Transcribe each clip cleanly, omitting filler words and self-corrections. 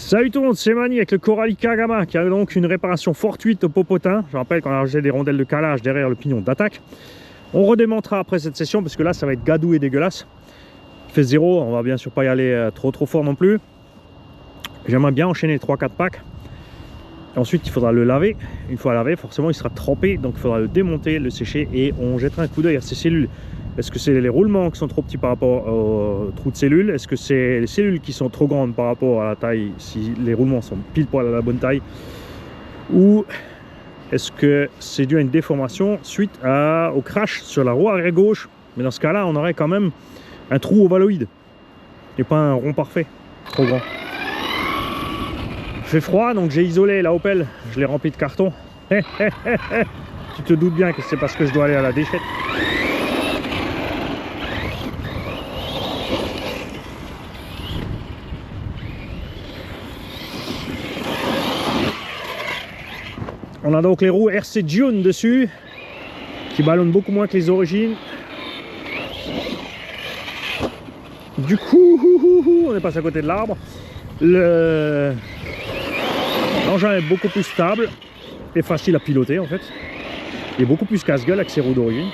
Salut tout le monde, c'est Mani avec le Coralie Kagama qui a donc une réparation fortuite au popotin. Je rappelle qu'on a rajouté des rondelles de calage derrière le pignon d'attaque. On redémontera après cette session parce que là ça va être gadou et dégueulasse. Il fait 0, on va bien sûr pas y aller trop fort non plus. J'aimerais bien enchaîner 3-4 packs. Et ensuite il faudra le laver. Une fois lavé, forcément il sera trempé, donc il faudra le démonter, le sécher et on jettera un coup d'œil à ces cellules. Est-ce que c'est les roulements qui sont trop petits par rapport au trou de cellules? Est-ce que c'est les cellules qui sont trop grandes par rapport à la taille, si les roulements sont pile poil à la bonne taille? Ou est-ce que c'est dû à une déformation suite au crash sur la roue arrière gauche? Mais dans ce cas-là, on aurait quand même un trou ovaloïde et pas un rond parfait, trop grand. Il fait froid, donc j'ai isolé la Opel, je l'ai rempli de carton. Tu te doutes bien que c'est parce que je dois aller à la déchette. On a donc les roues RC June dessus, qui ballonnent beaucoup moins que les origines. Du coup, on est passé à côté de l'arbre. L'engin est beaucoup plus stable et facile à piloter en fait. Il est beaucoup plus casse-gueule avec ses roues d'origine.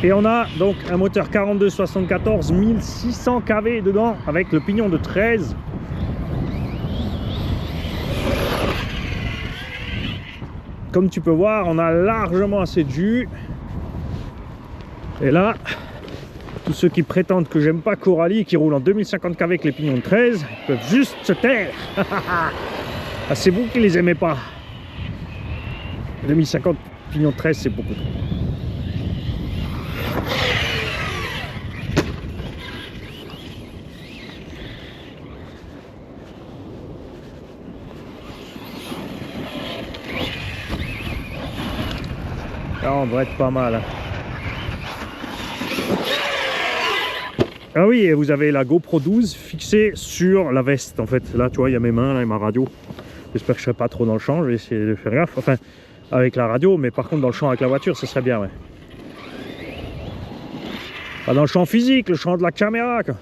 Et on a donc un moteur 4274 1600 kV dedans avec le pignon de 13. Comme tu peux voir, on a largement assez de jus. Et là, tous ceux qui prétendent que j'aime pas Coralie, qui roulent en 2050 kV avec les pignons de 13, peuvent juste se taire. Ah, c'est vous qui les aimez pas. 2050 pignons de 13, c'est beaucoup trop. Là, on devrait être pas mal. Hein. Ah oui, et vous avez la GoPro 12 fixée sur la veste. En fait, là, tu vois, il y a mes mains là, et ma radio. J'espère que je serai pas trop dans le champ. Je vais essayer de faire gaffe. Enfin, avec la radio, mais par contre, dans le champ avec la voiture, ce serait bien, ouais. Pas dans le champ physique, le champ de la caméra, quoi.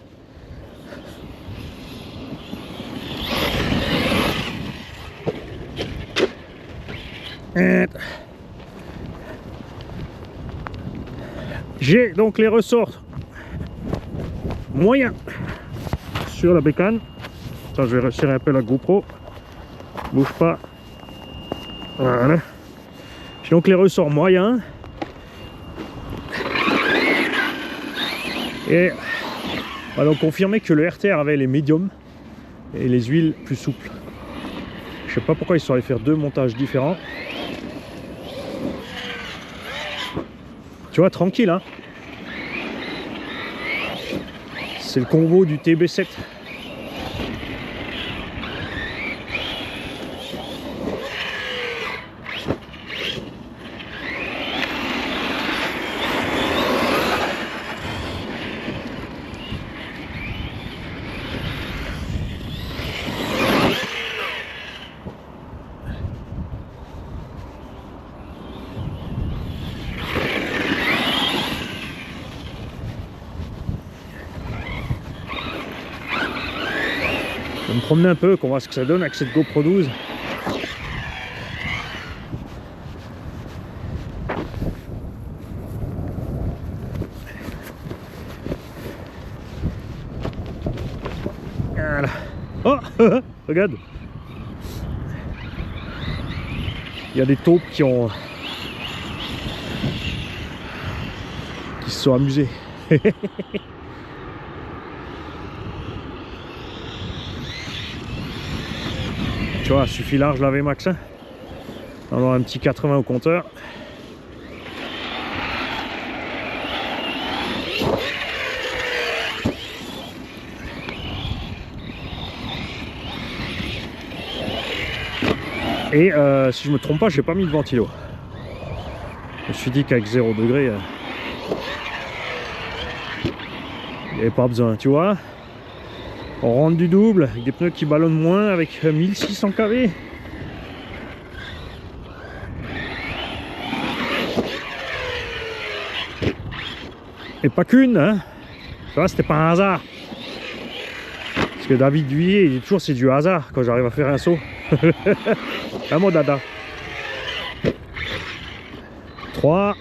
J'ai donc les ressorts moyens sur la bécane. Ça, je vais resserrer un peu la GoPro. Bouge pas. Voilà. J'ai donc les ressorts moyens. Et on va donc confirmer que le RTR avait les médiums et les huiles plus souples. Je sais pas pourquoi ils sont allés faire deux montages différents. Tu vois, tranquille, hein. C'est le convo du TB7. Je vais me promener un peu, qu'on voit ce que ça donne avec cette GoPro 12. Voilà. Oh, regarde. Il y a des taupes qui se sont amusés. Tu vois, suffit large laver max. Hein. On va avoir un petit 80 au compteur. Et si je me trompe pas, j'ai pas mis de ventilo. Je me suis dit qu'avec 0 degré, il n'y avait pas besoin, tu vois. On rentre du double avec des pneus qui ballonnent moins avec 1600 kV. Et pas qu'une, hein. Ça va, c'était pas un hasard. Parce que David Duillet, il dit toujours c'est du hasard quand j'arrive à faire un saut. À mon dada. 3.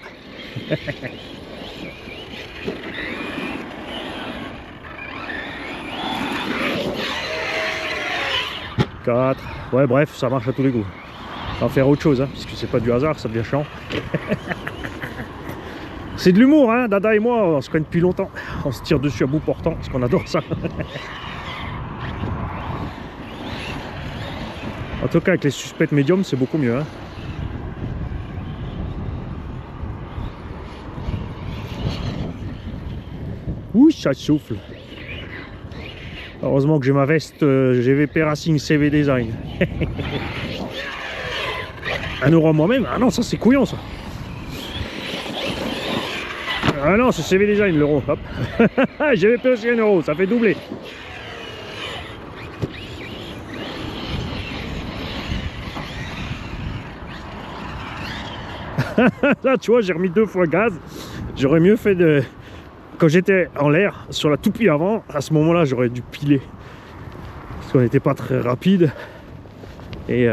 4. Ouais, bref, ça marche à tous les coups. On va faire autre chose, hein, parce que c'est pas du hasard, ça devient chiant. C'est de l'humour, hein. Dada et moi, on se connaît depuis longtemps. On se tire dessus à bout portant, parce qu'on adore ça. En tout cas, avec les suspects médiums, c'est beaucoup mieux, hein. Ouh, ça souffle. Heureusement que j'ai ma veste GVP Racing CV Design. 1 euro moi-même. Ah non, ça c'est couillon ça. Ah non, c'est CV Design l'euro. Hop. GVP aussi 1 euro, ça fait doubler. Là, tu vois, j'ai remis 2 fois gaz. J'aurais mieux fait de... Quand j'étais en l'air, sur la toupie avant, à ce moment-là, j'aurais dû piler. Parce qu'on n'était pas très rapide. Et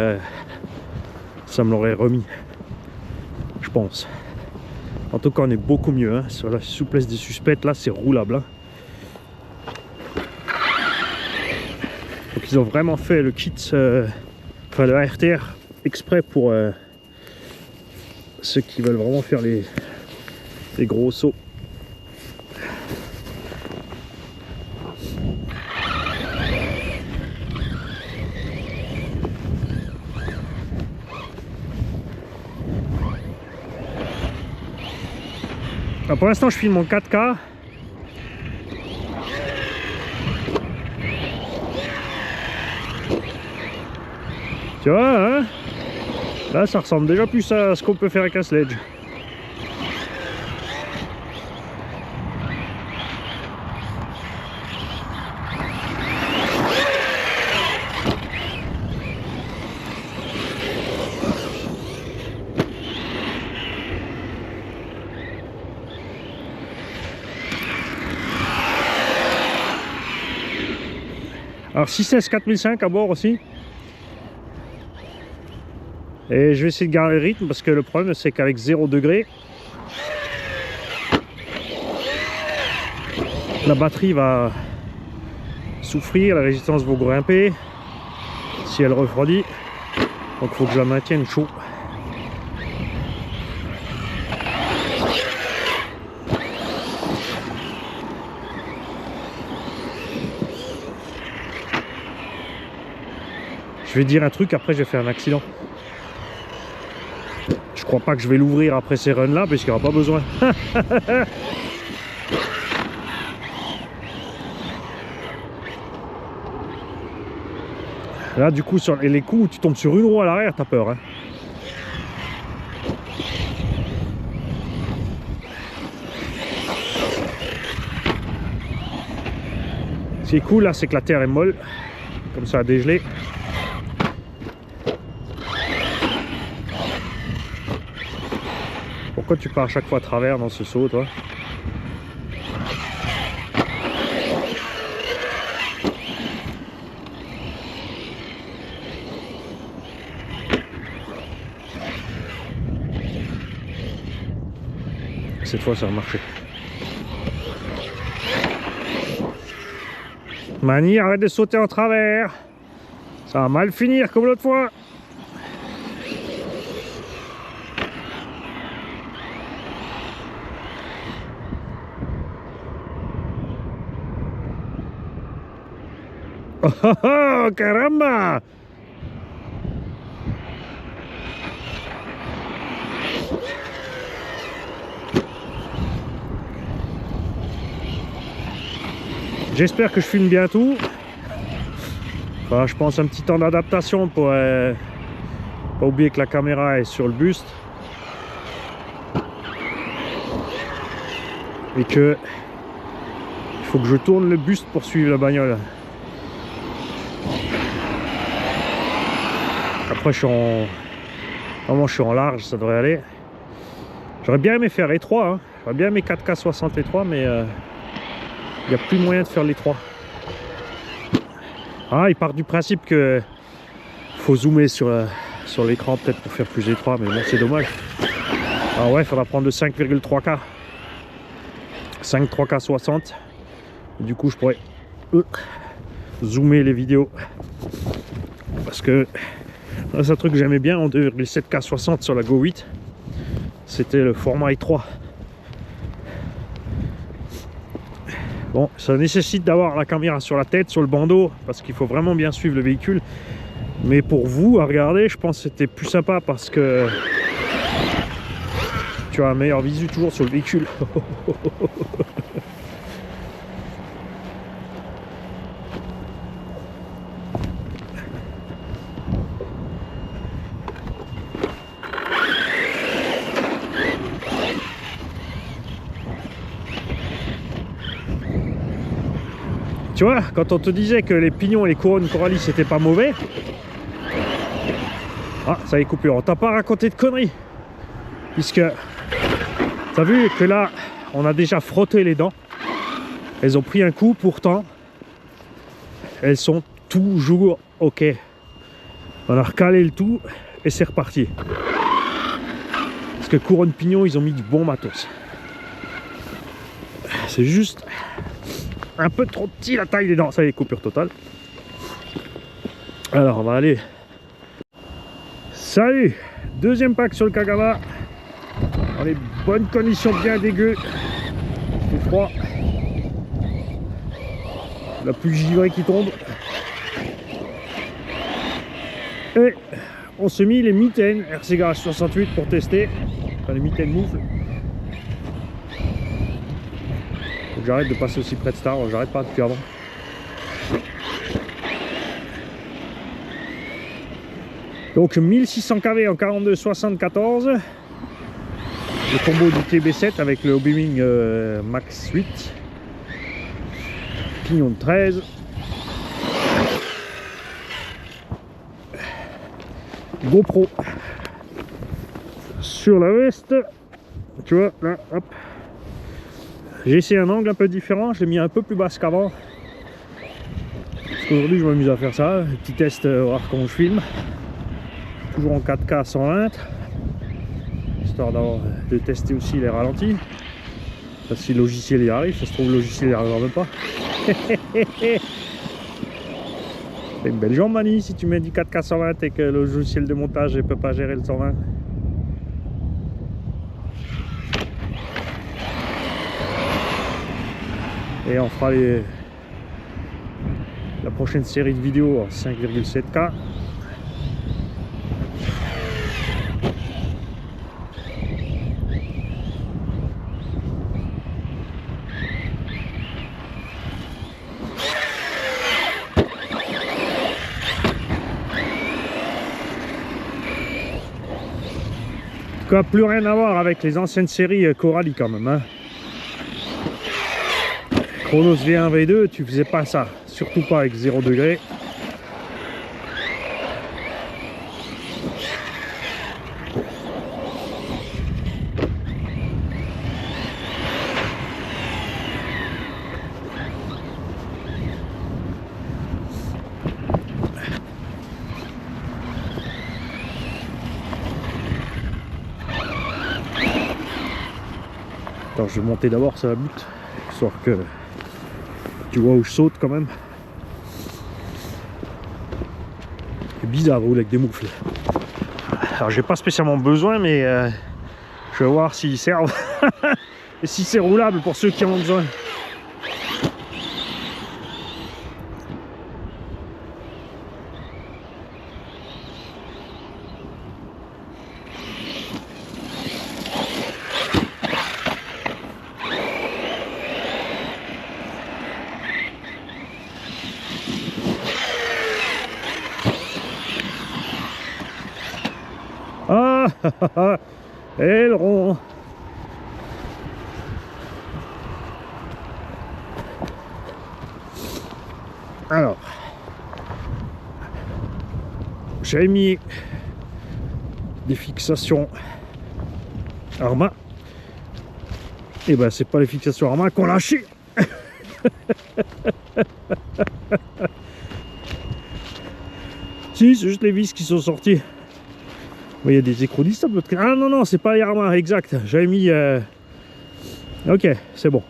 ça me l'aurait remis. Je pense. En tout cas, on est beaucoup mieux. Hein. Sur la souplesse des suspects, là, c'est roulable. Hein. Donc, ils ont vraiment fait le kit, enfin le ARTR, exprès pour ceux qui veulent vraiment faire les gros sauts. Alors pour l'instant je filme en 4K. Tu vois, hein? Là ça ressemble déjà plus à ce qu'on peut faire avec un sledge. Alors 6S 4005 à bord aussi. Et je vais essayer de garder le rythme parce que le problème c'est qu'avec 0 degré, la batterie va souffrir, la résistance va grimper si elle refroidit. Donc il faut que je la maintienne chaud. Je vais dire un truc, après je vais faire un accident. Je crois pas que je vais l'ouvrir après ces runs là, parce qu'il n'y aura pas besoin. Là du coup, sur les coups où tu tombes sur une roue à l'arrière, t'as peur. Hein. Ce qui est cool là, c'est que la terre est molle, comme ça a dégelé. Pourquoi tu pars à chaque fois à travers dans ce saut, toi? Cette fois, ça a marché. Mani, arrête de sauter en travers. Ça va mal finir comme l'autre fois. Oh, oh, oh, caramba! J'espère que je filme bien tout. Enfin, je pense un petit temps d'adaptation pour pas oublier que la caméra est sur le buste. Et que il faut que je tourne le buste pour suivre la bagnole. Après je suis en... Normalement je suis en large, ça devrait aller. J'aurais bien aimé faire étroit, hein. J'aurais bien mes 4K 60 les 3, mais il n'y a plus moyen de faire les 3. Ah, il part du principe que faut zoomer sur l'écran peut-être pour faire plus étroit, mais bon, c'est dommage. Ah ouais, il faudra prendre le 5,3K. 5,3K 60. Du coup, je pourrais zoomer les vidéos. Parce que c'est un truc que j'aimais bien en 2,7K 60 sur la Go 8. C'était le format i3. Bon, ça nécessite d'avoir la caméra sur la tête, sur le bandeau, parce qu'il faut vraiment bien suivre le véhicule. Mais pour vous, à regarder, je pense que c'était plus sympa parce que tu as un meilleur visu toujours sur le véhicule. Tu vois, quand on te disait que les pignons et les couronnes Coralis c'était pas mauvais, ah, ça y est coupé. On t'a pas raconté de conneries, puisque t'as vu que là, on a déjà frotté les dents. Elles ont pris un coup, pourtant, elles sont toujours ok. On a recalé le tout et c'est reparti. Parce que couronne pignon, ils ont mis du bon matos. C'est juste un peu trop petit la taille des dents. Ça y est, coupure totale. Alors on va aller. Salut. Deuxième pack sur le Kagawa. Dans les bonnes conditions, bien dégueu. Il fait froid. La pluie givrée qui tombe. Et on se mit les mitaines RC Garage 68 pour tester. Enfin, les mitaines moufles. Faut que j'arrête de passer aussi près de Star, j'arrête pas depuis avant. Donc 1600 kV en 42-74. Le combo du TB7 avec le Obi-Wing Max 8. Pignon de 13. GoPro sur la veste. Tu vois, là, hop. J'ai essayé un angle un peu différent, je l'ai mis un peu plus basse qu'avant. Parce qu'aujourd'hui je m'amuse à faire ça, un petit test, voir comment je filme. Toujours en 4K 120. Histoire de tester aussi les ralentis. Parce que si le logiciel y arrive, ça se trouve le logiciel n'y arrivera même pas. C'est une belle jambe Mani si tu mets du 4K 120 et que le logiciel de montage ne peut pas gérer le 120. Et on fera la prochaine série de vidéos en 5,7K. En tout cas, plus rien à voir avec les anciennes séries Coralie quand même. Hein. Chronos V1, V2, tu faisais pas ça, surtout pas avec 0 degré. Attends, je vais monter d'abord sur la butte, histoire que tu vois où je saute quand même. C'est bizarre de rouler avec des moufles. Alors j'ai pas spécialement besoin, mais je vais voir s'ils servent. Et si c'est roulable pour ceux qui en ont besoin. Ah, aileron. Alors, j'ai mis des fixations Arma Et ben c'est pas les fixations à main qu'on lâché. Si, c'est juste les vis qui sont sorties. Il y a des écrous d'istop. Ah non, non, c'est pas les Yarma, exact. J'avais mis... Ok, c'est bon.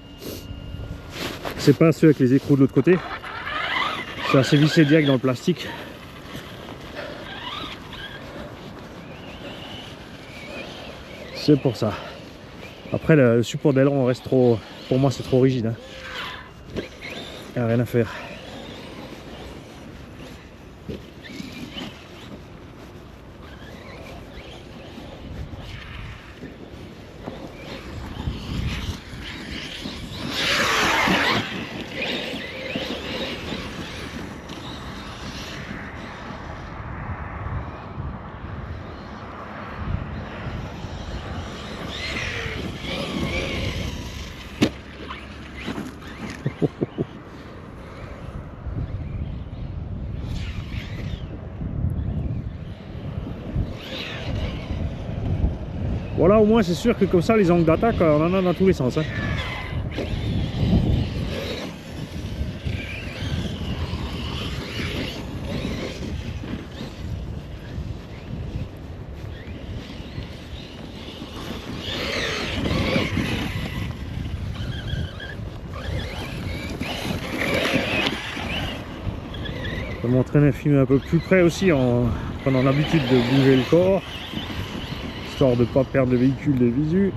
C'est pas ceux avec les écrous de l'autre côté. C'est assez vissé direct dans le plastique. C'est pour ça. Après, le support d'aileron reste trop... Pour moi, c'est trop rigide. Hein. Il n'y a rien à faire. Voilà, au moins c'est sûr que comme ça les angles d'attaque on en a dans tous les sens. Hein. Je vais m'entraîner à filmer un peu plus près aussi en prenant l'habitude de bouger le corps, histoire de ne pas perdre le véhicule de visu.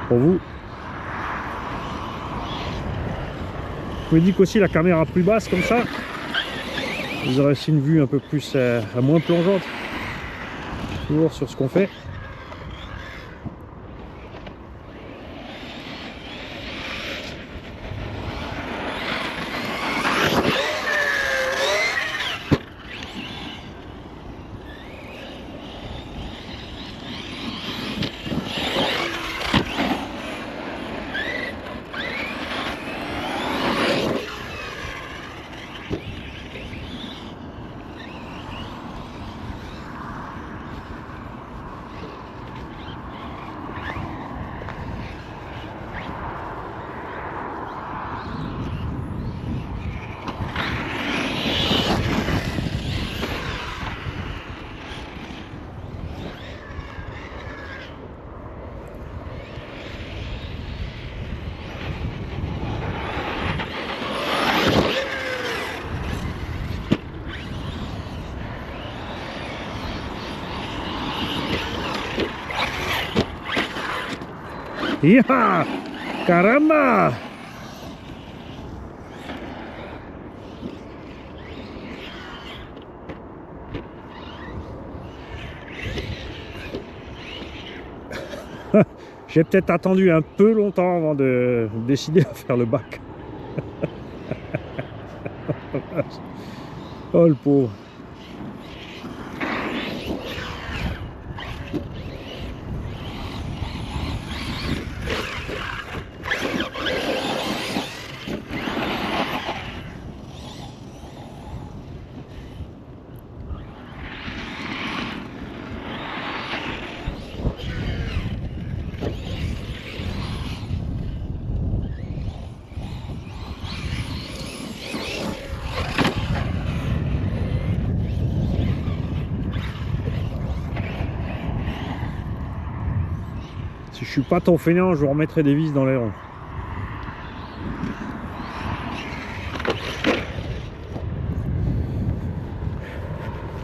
Pour vous. Vous pouvez dire qu'aussi la caméra plus basse comme ça, vous aurez aussi une vue un peu plus, moins plongeante, toujours sur ce qu'on fait. ¡Hija! ¡Caramba! J'ai peut-être attendu un peu longtemps avant de décider à faire le bac. Oh le pauvre. Si je suis pas ton fainéant, je vous remettrai des vis dans les ronds.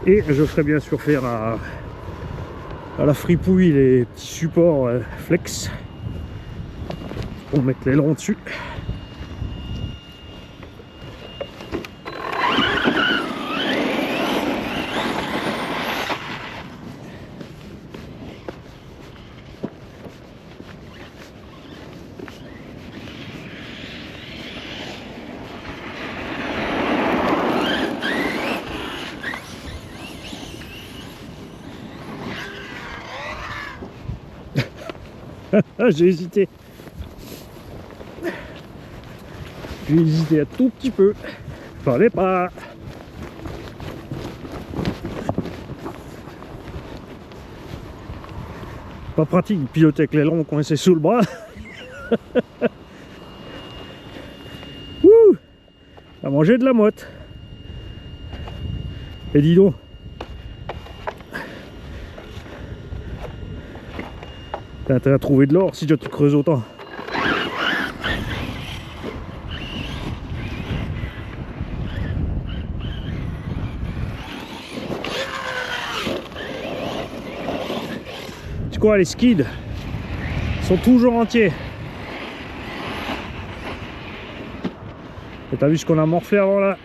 Et je ferai bien sûr faire à la fripouille les petits supports flex pour mettre l'aileron dessus. J'ai hésité. J'ai hésité un tout petit peu. Fallait pas. Pas pratique de piloter avec l'aileron coincé sous le bras. Wouh, à manger de la motte. Et dis donc. T'as intérêt à trouver de l'or si tu creuses autant. Tu vois, les skids sont toujours entiers. Et t'as vu ce qu'on a morflé avant là?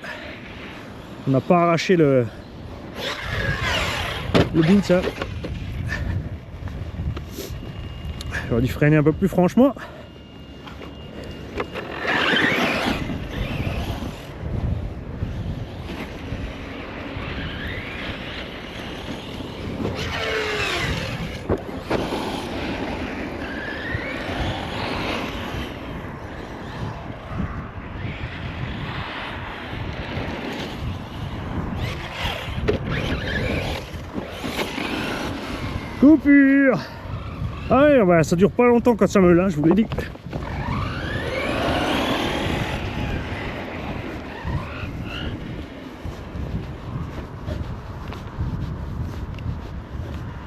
On n'a pas arraché le bin, ça. J'aurais dû freiner un peu plus franchement. Coupure. Ah ouais, bah, ça dure pas longtemps quand ça me lâche, je vous l'ai dit.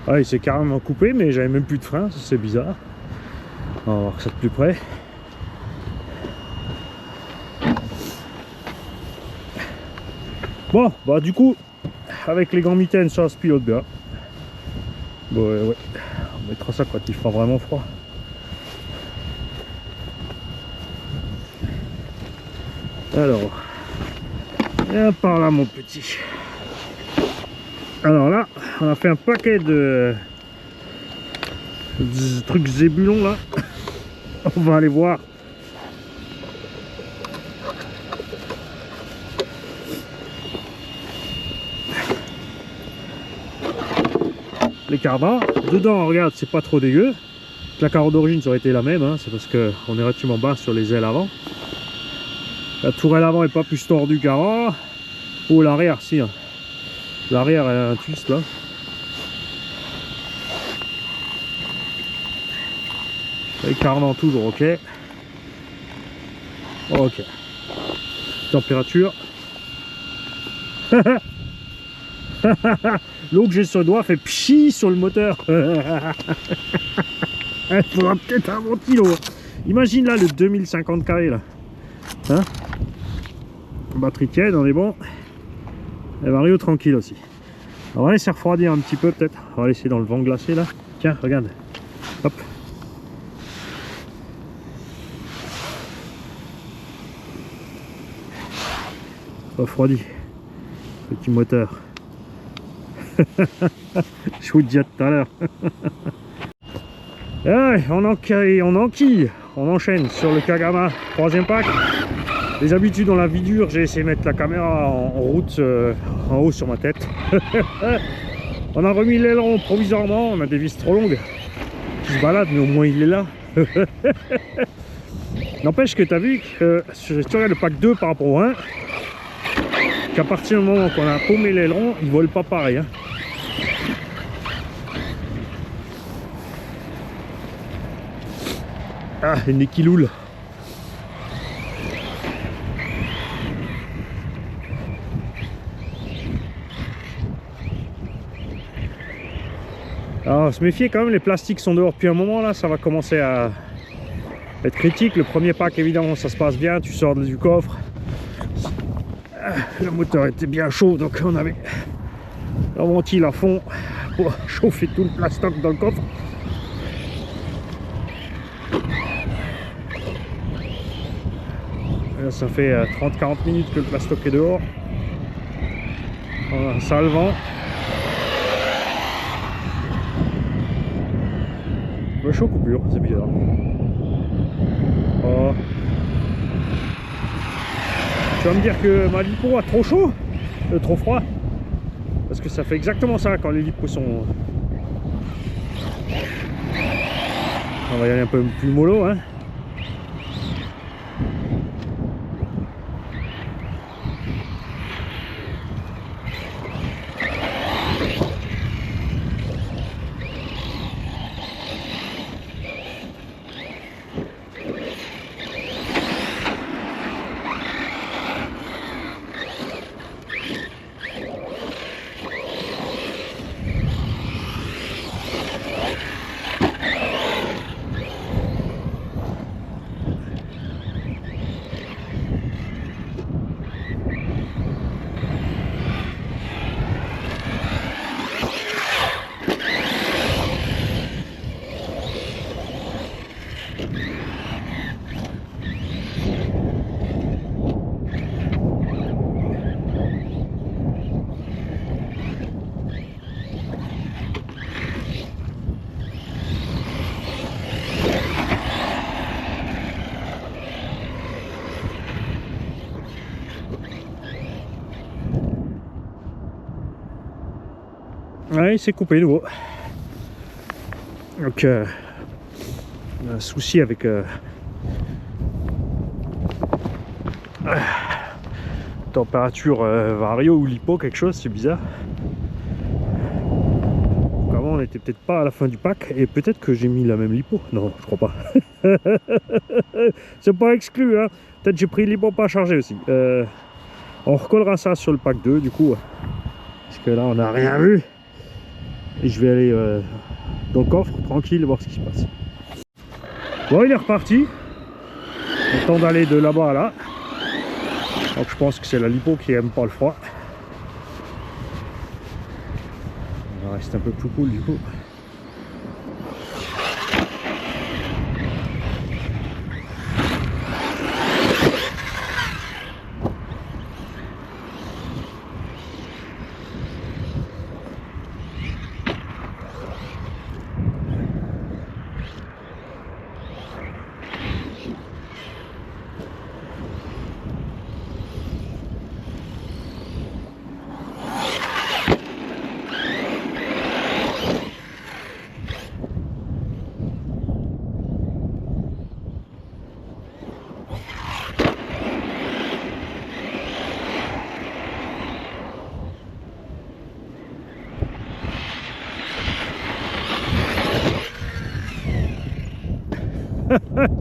Ah, il s'est carrément coupé, mais j'avais même plus de frein, c'est bizarre. On va voir ça de plus près. Bon, bah du coup, avec les gants mitaines, ça se pilote bien. Bon, ouais, on mettra ça quand il fera vraiment froid. Alors, viens par là mon petit. Alors là, on a fait un paquet de trucs zébulons là. On va aller voir. Les cardans, dedans regarde, c'est pas trop dégueu. La carreau d'origine ça aurait été la même, hein, c'est parce qu'on est relativement bas sur les ailes avant. La tourelle avant est pas plus tordue qu'avant. Oh, l'arrière si, hein. L'arrière elle a un twist là. Les cardans toujours ok. Ok. Température. L'eau que j'ai sur le doigt fait pchi sur le moteur. Il faudra peut-être un ventilo. Imagine là le 2050 carré là. Hein, batterie tiède, on est bon. Et Mario tranquille aussi. On va laisser refroidir un petit peu peut-être. On va laisser dans le vent glacé là. Tiens, regarde. Hop. Refroidi. Petit moteur. Je vous le disais tout à l'heure. On enchaîne sur le Kagama, troisième pack. Les habitudes dans la vie dure, j'ai essayé de mettre la caméra en route en haut sur ma tête. On a remis l'aileron provisoirement, on a des vis trop longues qui se baladent, mais au moins il est là. N'empêche que tu as vu que si tu regardes le pack 2 par rapport au 1, qu'à partir du moment qu'on a paumé l'aileron, il vole pas pareil. Hein. Ah, une équiloule. Alors, se méfier quand même, les plastiques sont dehors depuis un moment là, ça va commencer à être critique. Le premier pack, évidemment, ça se passe bien, tu sors du coffre. Le moteur était bien chaud, donc on avait un ventile à fond pour chauffer tout le plastoc dans le coffre. Là, ça fait 30-40 minutes que le plastoc est dehors. On a ça le vent. Le chaud coupure, c'est bizarre. Oh. Tu vas me dire que ma lipo a trop chaud, trop froid, parce que ça fait exactement ça quand les lipos sont. On va y aller un peu plus mollo, hein. Ouais, il s'est coupé nouveau. Donc, un souci avec température vario ou lipo, quelque chose, c'est bizarre. Donc avant, on n'était peut-être pas à la fin du pack, et peut-être que j'ai mis la même lipo. Non, je crois pas. C'est pas exclu, hein. Peut-être j'ai pris le lipo pas chargé aussi. On recollera ça sur le pack 2, du coup, parce que là, on n'a rien vu. Et je vais aller dans le coffre, tranquille, voir ce qui se passe. Bon, il est reparti. Le temps d'aller de là-bas à là. Donc je pense que c'est la lipo qui aime pas le froid. On va rester un peu plus cool du coup.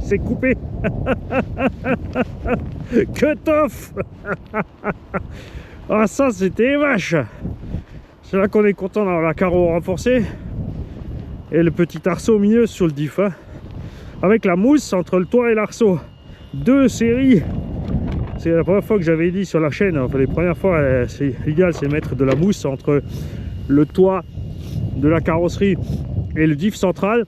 C'est coupé. Cut off. Ah ça c'était vache. C'est là qu'on est content d'avoir la carreau renforcée et le petit arceau au milieu sur le diff, hein. Avec la mousse entre le toit et l'arceau. Deux séries. C'est la première fois que j'avais dit sur la chaîne, enfin les premières fois, c'est l'idéal, c'est mettre de la mousse entre le toit de la carrosserie et le diff central.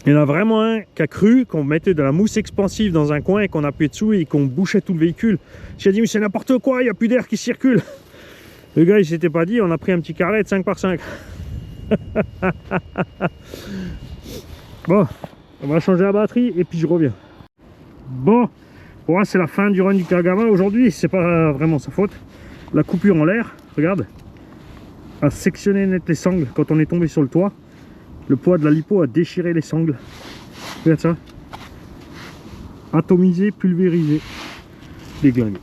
Il y en a vraiment un qui a cru qu'on mettait de la mousse expansive dans un coin et qu'on appuyait dessus et qu'on bouchait tout le véhicule. J'ai dit mais c'est n'importe quoi, il n'y a plus d'air qui circule. Le gars il s'était pas dit, on a pris un petit carrelette 5x5. Bon, on va changer la batterie et puis je reviens. Bon, pour moi c'est la fin du run du Kagama aujourd'hui, c'est pas vraiment sa faute. La coupure en l'air, regarde, a sectionné net les sangles quand on est tombé sur le toit. Le poids de la lipo a déchiré les sangles. Regarde ça. Atomisé, pulvérisé, déglingué.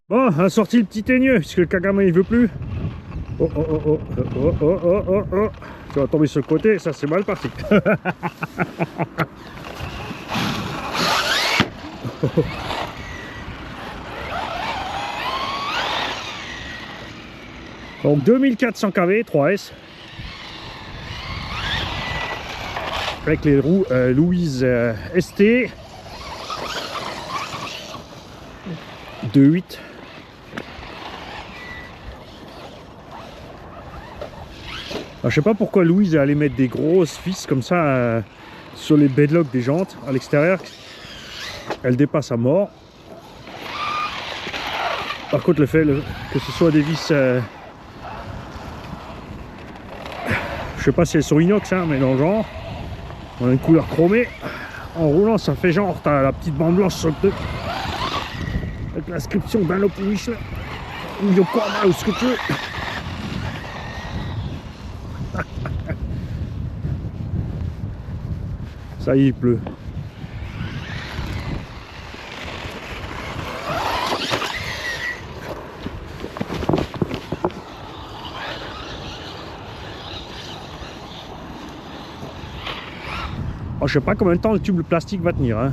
Bon, on a sorti le petit teigneux, puisque le Kagama il veut plus. Oh oh oh oh oh oh oh oh oh. Tu vas tomber sur le côté, ça c'est mal parti. Donc 2400 kV, 3S. Avec les roues Louise ST 2.8. Je sais pas pourquoi Louise allait mettre des grosses vis comme ça sur les bedlocks des jantes à l'extérieur. Elle dépasse à mort. Par contre le fait que ce soit des vis je sais pas si elles sont inox hein, mais dans le genre on a une couleur chromée en roulant ça fait genre t'as la petite bande blanche sur le truc avec l'inscription d'un Lopuich ou Yokohama ou ce que tu veux. Ça y est, il pleut. Oh, je sais pas combien de temps le tube plastique va tenir, hein.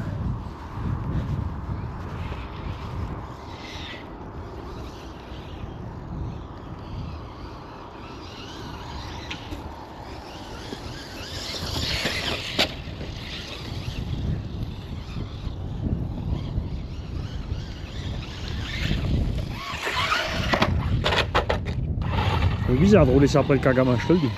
C'est bizarre de rouler ça après le Kagama, je te le dis.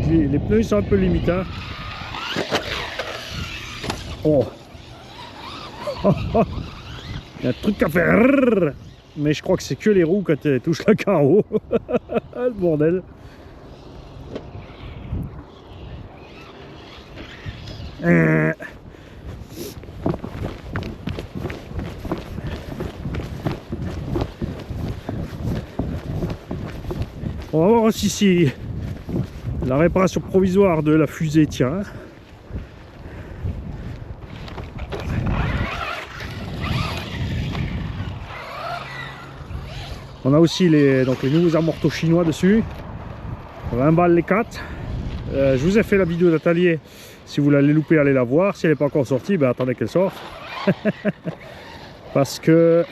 Les pneus ils sont un peu limités. Hein. Oh. Il y a un truc à faire. Mais je crois que c'est que les roues quand tu touches le carreau. Le bordel. On va voir aussi si la réparation provisoire de la fusée tient. On a aussi les nouveaux amortos chinois dessus. 20 balles les 4. Je vous ai fait la vidéo d'atelier. Si vous l'allez louper, allez la voir. Si elle n'est pas encore sortie, ben attendez qu'elle sorte. Parce que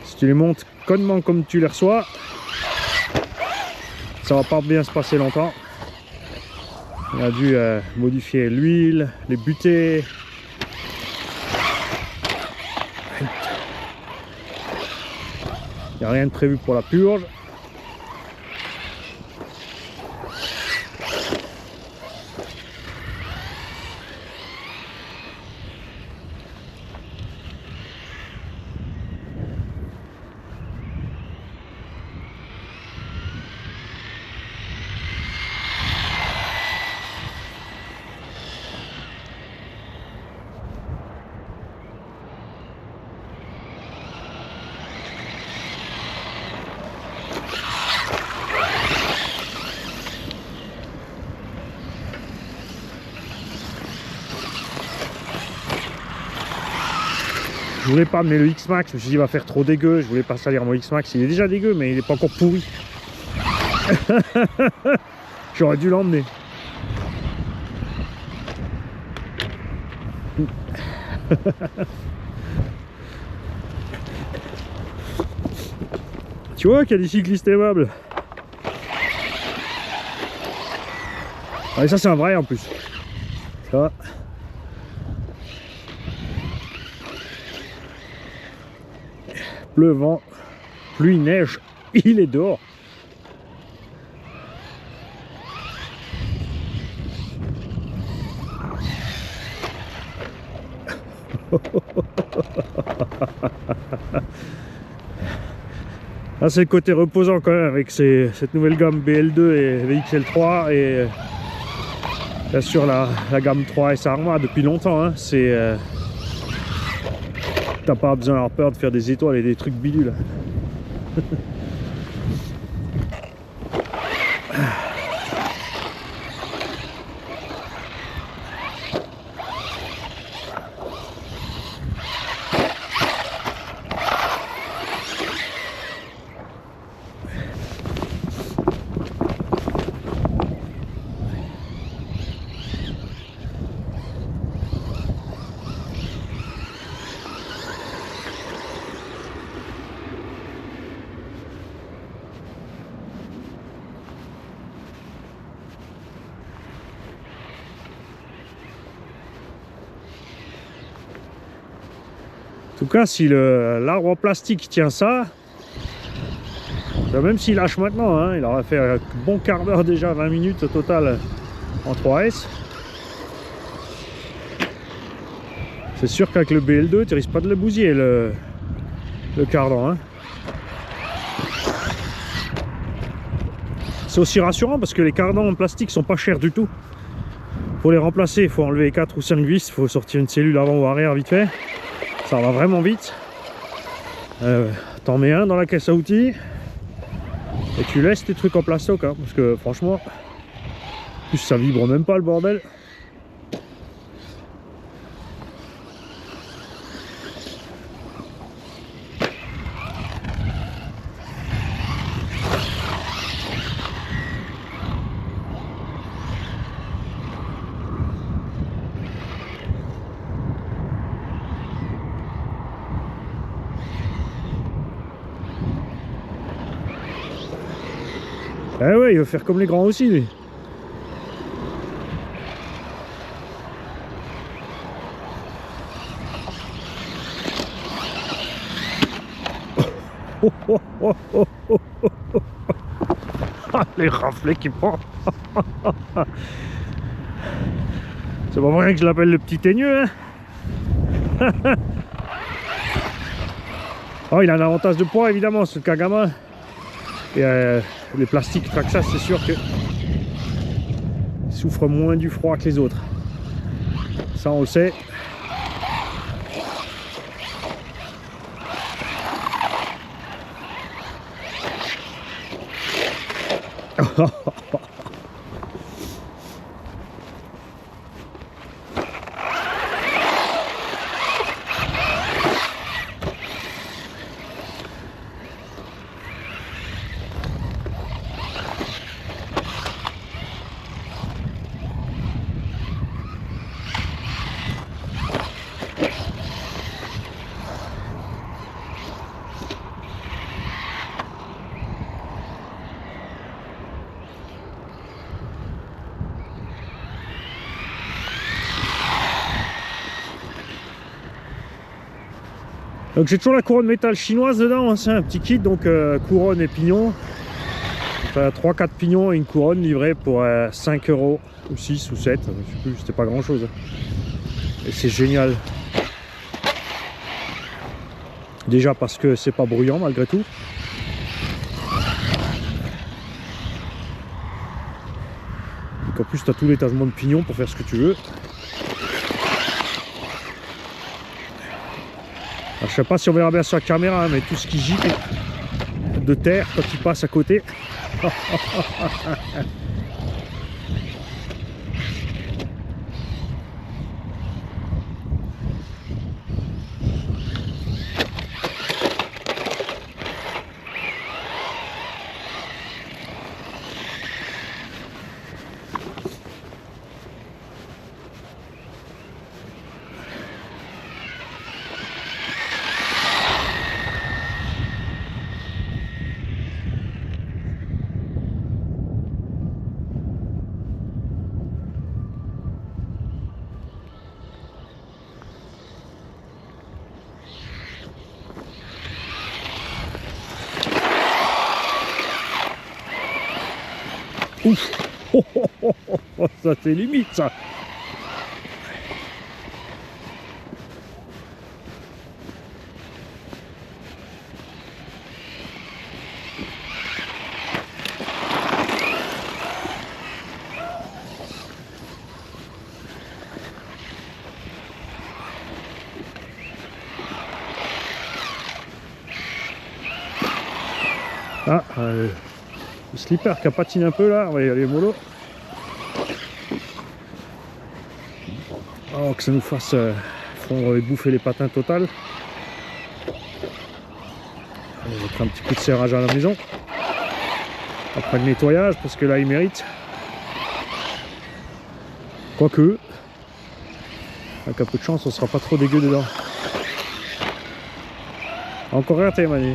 si tu les montes connement comme tu les reçois, ça va pas bien se passer longtemps. On a dû modifier l'huile, les butées. Il n'y a rien de prévu pour la purge. Je voulais pas amener le X-Max, je me suis dit il va faire trop dégueu, je voulais pas salir mon X-Max, il est déjà dégueu mais il est pas encore pourri. J'aurais dû l'emmener. Tu vois qu'il y a des cyclistes aimables. Ah, et ça c'est un vrai en plus. Ça. Pleuvant, pluie, neige, il est dehors. Ah, c'est le côté reposant quand même avec cette nouvelle gamme BL2 et VXL3 et bien sûr la gamme 3S Arma depuis longtemps. Hein, c'est t'as pas besoin d'avoir peur de faire des étoiles et des trucs bidules. En tout cas, si l'arbre en plastique tient ça, même s'il lâche maintenant, hein, il aura fait un bon quart d'heure déjà, 20 minutes au total en 3S. C'est sûr qu'avec le BL2, tu risques pas de le bousiller le cardan. Hein. C'est aussi rassurant parce que les cardans en plastique sont pas chers du tout. Pour les remplacer, il faut enlever 4 ou 5 vis, il faut sortir une cellule avant ou arrière vite fait. Ça va vraiment vite. T'en mets un dans la caisse à outils et tu laisses tes trucs en plastoc, hein, parce que franchement, en plus ça vibre même pas le bordel. Eh ouais, il veut faire comme les grands aussi, lui. Ah, les raflets qui prend. C'est pas vrai que je l'appelle le petit teigneux, hein. Oh, il a un avantage de poids, évidemment, ce Kagama. Et les plastiques Traxxas, c'est sûr que Ils souffrent moins du froid que les autres. Ça, on le sait. Donc j'ai toujours la couronne métal chinoise dedans, hein, c'est un petit kit, donc couronne et pignon. Enfin 3-4 pignons et une couronne livrée pour 5 € ou 6 ou 7, je sais plus, c'était pas grand chose. Et c'est génial. Déjà parce que c'est pas bruyant malgré tout. Et qu'en plus tu as tout l'étagement de pignon pour faire ce que tu veux. Alors, je sais pas si on verra bien sur la caméra, mais tout ce qui gicle de terre quand il passe à côté. Ouf. Oh, oh, oh, oh, ça c'est limite ça. Ah, le slipper qui a patiné un peu là, on va y aller mollo. Oh, que ça nous fasse fondre et bouffer les patins total. On va mettre un petit coup de serrage à la maison. Après le nettoyage, parce que là il mérite. Quoique, avec un peu de chance, on sera pas trop dégueu dedans. Encore raté, Manu.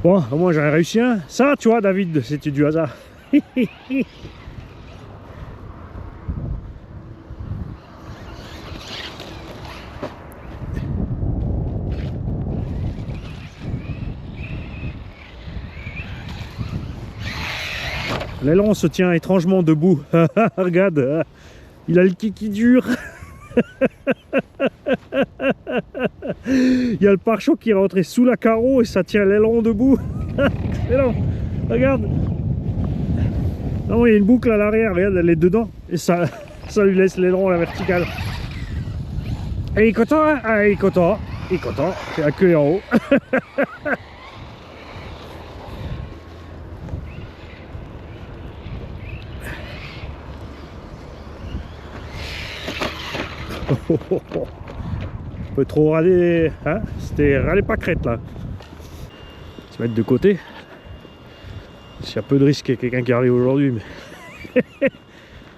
Bon, au moins j'en ai réussi un. Ça, tu vois, David, c'était du hasard. L'aileron se tient étrangement debout. Regarde, il a le kiki dur. Il y a le pare-choc qui est rentré sous la carreau et ça tient l'aileron debout. Excellent. Regarde. Non, il y a une boucle à l'arrière, regarde, elle est dedans. Et ça, ça lui laisse l'aileron à la verticale. Et il est content, hein? Ah, il est content. Il est content. C'est la queue en haut. On peut trop râler, hein? C'était râler pas crête là. Se mettre de côté. S'il y a peu de risque qu'il y ait quelqu'un qui arrive aujourd'hui, mais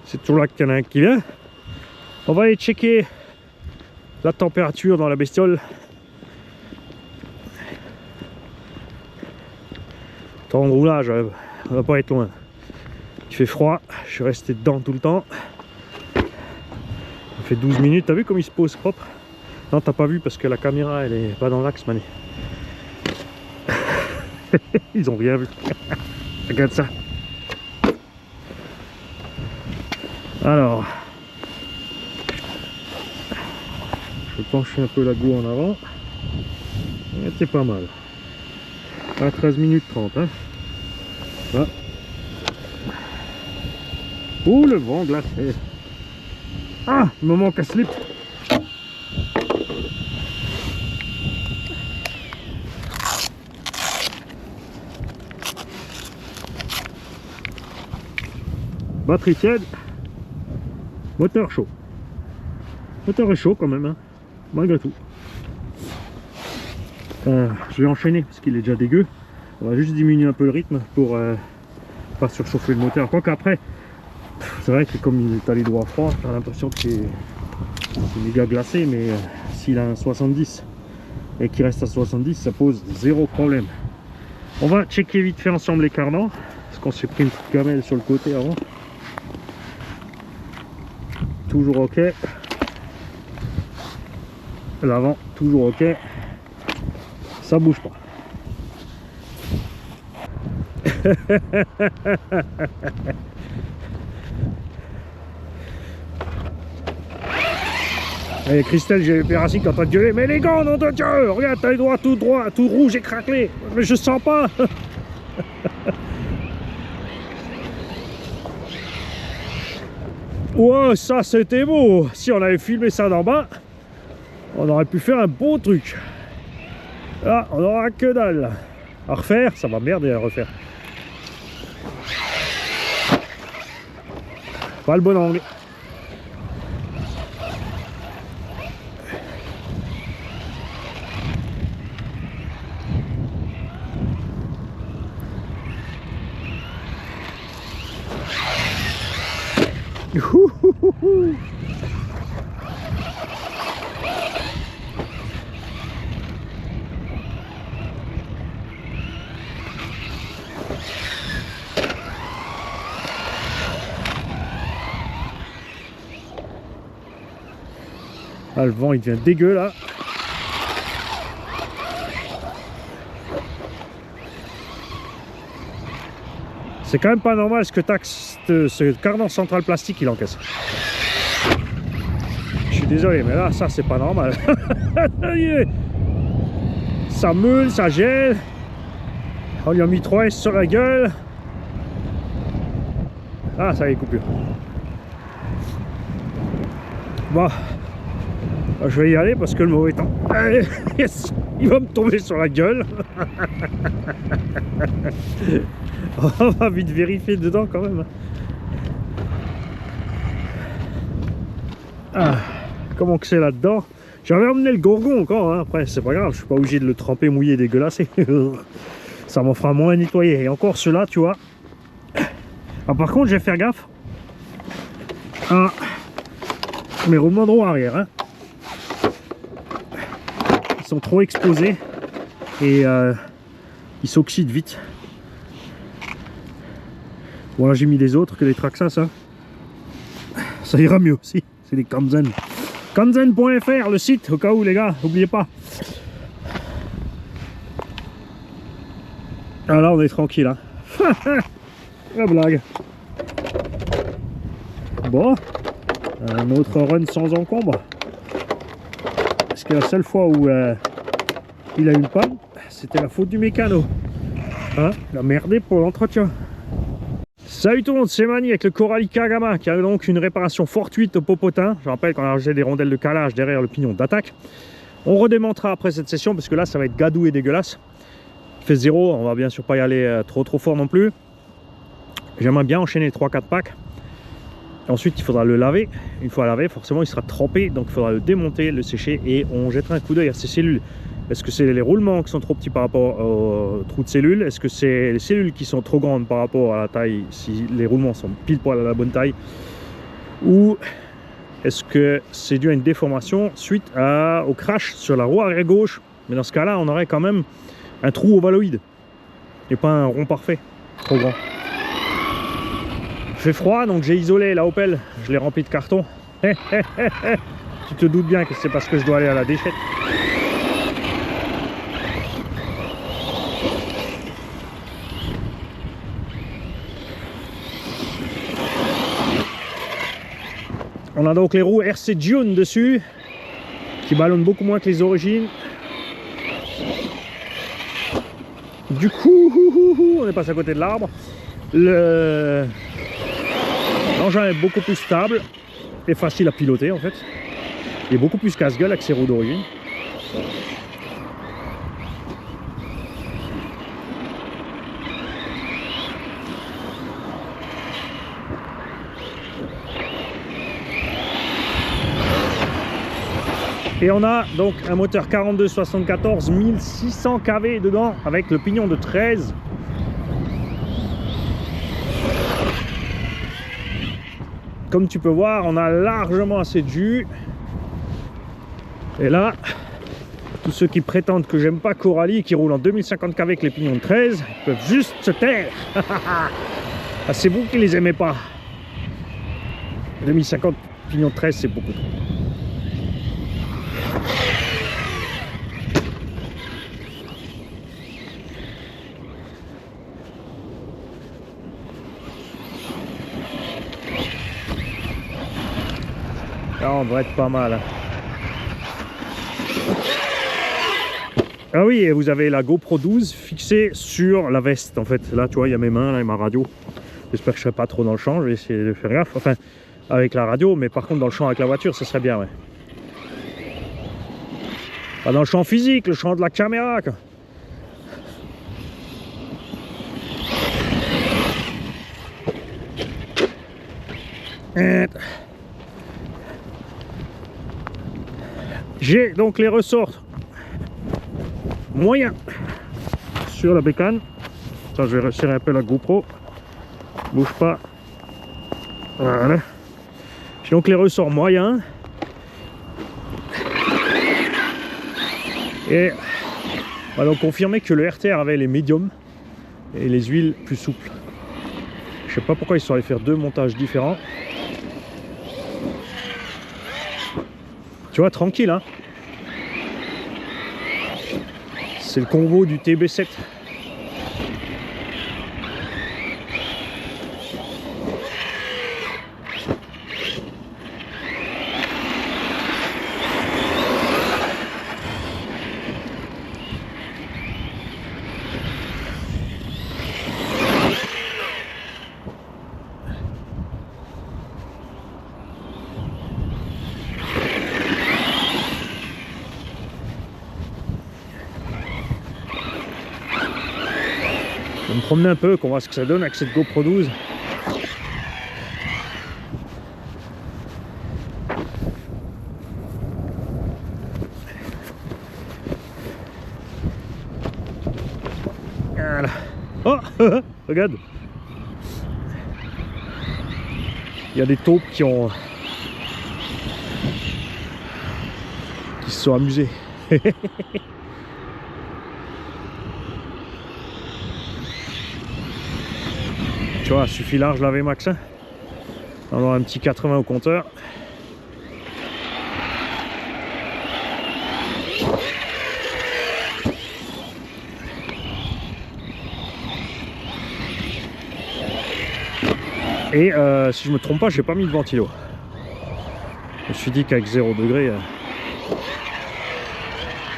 c'est toujours là qu'il y en a un qui vient. On va aller checker la température dans la bestiole. Temps de roulage, on va pas être loin. Il fait froid, je suis resté dedans tout le temps. Ça fait 12 minutes, t'as vu comme il se pose propre? Non, t'as pas vu parce que la caméra elle est pas dans l'axe, mané. Ils ont rien vu. Regarde ça. Alors, je vais pencher un peu la goue en avant. C'est pas mal. À 13 minutes 30. Hein. Ah. Ouh, le vent glacé. Ah, il me manque un slip. Batterie tiède, moteur chaud. Moteur est chaud quand même, hein, malgré tout. Je vais enchaîner parce qu'il est déjà dégueu. On va juste diminuer un peu le rythme pour pas surchauffer le moteur. Quoique après, c'est vrai que comme il est les doigts froids, j'ai l'impression que c'est méga glacé, mais s'il a un 70 et qu'il reste à 70, ça pose zéro problème. On va checker vite fait ensemble les cardans, parce qu'on s'est pris une petite gamelle sur le côté avant. Toujours ok. L'avant toujours ok. Ça bouge pas. Allez Christelle, j'ai le Pérassique qui est en train de gueuler. Mais les gants, nom de Dieu, regarde, t'as les doigts tout droit, tout rouge et craquelé. Mais je sens pas. Ouais, ça c'était beau. Si on avait filmé ça d'en bas, on aurait pu faire un bon truc. Là, on aura que dalle. À refaire, ça va merder à refaire. Pas le bon angle. Ah, le vent il devient dégueu là. C'est quand même pas normal ce que taxe ce cardan central plastique il encaisse. Je suis désolé mais là ça c'est pas normal. Ça meule, ça gèle. On lui a mis 3 S sur la gueule. Ah ça y est, coupure. Bon. Je vais y aller parce que le mauvais temps, yes, il va me tomber sur la gueule. On va vite vérifier dedans quand même. Ah, comment que c'est là-dedans? J'avais emmené le gourgon encore, hein. Après c'est pas grave, je suis pas obligé de le tremper mouillé dégueulasse. Ça m'en fera moins nettoyer. Et encore ceux-là, tu vois. Ah, par contre, je vais faire gaffe à mes roulements de roue arrière, hein. Ils sont trop exposés et ils s'oxydent vite. Bon là j'ai mis les autres que les Traxxas, hein. Ça ira mieux aussi, c'est des Kanzen. Kanzen.fr le site au cas où les gars, n'oubliez pas. Ah là on est tranquille, hein. La blague. Bon, un autre run sans encombre. Parce que la seule fois où il a eu une panne, c'était la faute du mécano. Hein, il a merdé pour l'entretien. Salut tout le monde, c'est Mani avec le Coralica Gamma qui a donc une réparation fortuite au popotin. Je rappelle qu'on a rajouté des rondelles de calage derrière le pignon d'attaque. On redémontera après cette session parce que là ça va être gadou et dégueulasse. Il fait 0, on va bien sûr pas y aller trop fort non plus. J'aimerais bien enchaîner 3-4 packs. Et ensuite il faudra le laver. Une fois lavé, forcément il sera trempé, donc il faudra le démonter, le sécher et on jettera un coup d'œil à ces cellules. Est-ce que c'est les roulements qui sont trop petits par rapport au trou de cellules? Est-ce que c'est les cellules qui sont trop grandes par rapport à la taille, si les roulements sont pile poil à la bonne taille? Ou est-ce que c'est dû à une déformation suite au crash sur la roue arrière gauche? Mais dans ce cas-là, on aurait quand même un trou ovaloïde et pas un rond parfait, trop grand. Il fait froid, donc j'ai isolé la Opel, je l'ai rempli de carton. Tu te doutes bien que c'est parce que je dois aller à la déchette. On a donc les roues RC June dessus, qui ballonnent beaucoup moins que les origines. Du coup, on est passé à côté de l'arbre. L'engin est beaucoup plus stable et facile à piloter en fait. Il est beaucoup plus casse-gueule avec ses roues d'origine. Et on a donc un moteur 4274 1600 kV dedans avec le pignon de 13. Comme tu peux voir, on a largement assez de jus. Et là, tous ceux qui prétendent que j'aime pas Coralie, qui roulent en 2050 kV avec les pignons de 13, peuvent juste se taire. Ah, c'est vous qui les aimez pas. 2050 pignons de 13, c'est beaucoup trop. Là, on devrait être pas mal. Hein. Ah oui, et vous avez la GoPro 12 fixée sur la veste. En fait, là, tu vois, il y a mes mains, là, et ma radio. J'espère que je serai pas trop dans le champ. Je vais essayer de faire gaffe. Enfin, avec la radio, mais par contre, dans le champ avec la voiture, ce serait bien, ouais. Pas dans le champ physique, le champ de la caméra, quoi. J'ai donc les ressorts moyens sur la bécane. Ça, je vais resserrer un peu la GoPro. Bouge pas. Voilà. J'ai donc les ressorts moyens. Et on va donc confirmer que le RTR avait les médiums et les huiles plus souples. Je sais pas pourquoi ils sont allés faire deux montages différents. Tu vois, tranquille, hein. C'est le Convo du TB7. Je vais me promener un peu, qu'on voit ce que ça donne avec cette GoPro 12. Voilà. Oh, regarde. Il y a des taupes qui se sont amusés. Tu vois, suffit large laver max. Hein. On va avoir un petit 80 au compteur. Et si je me trompe pas, j'ai pas mis de ventilo. Je me suis dit qu'avec 0 degré,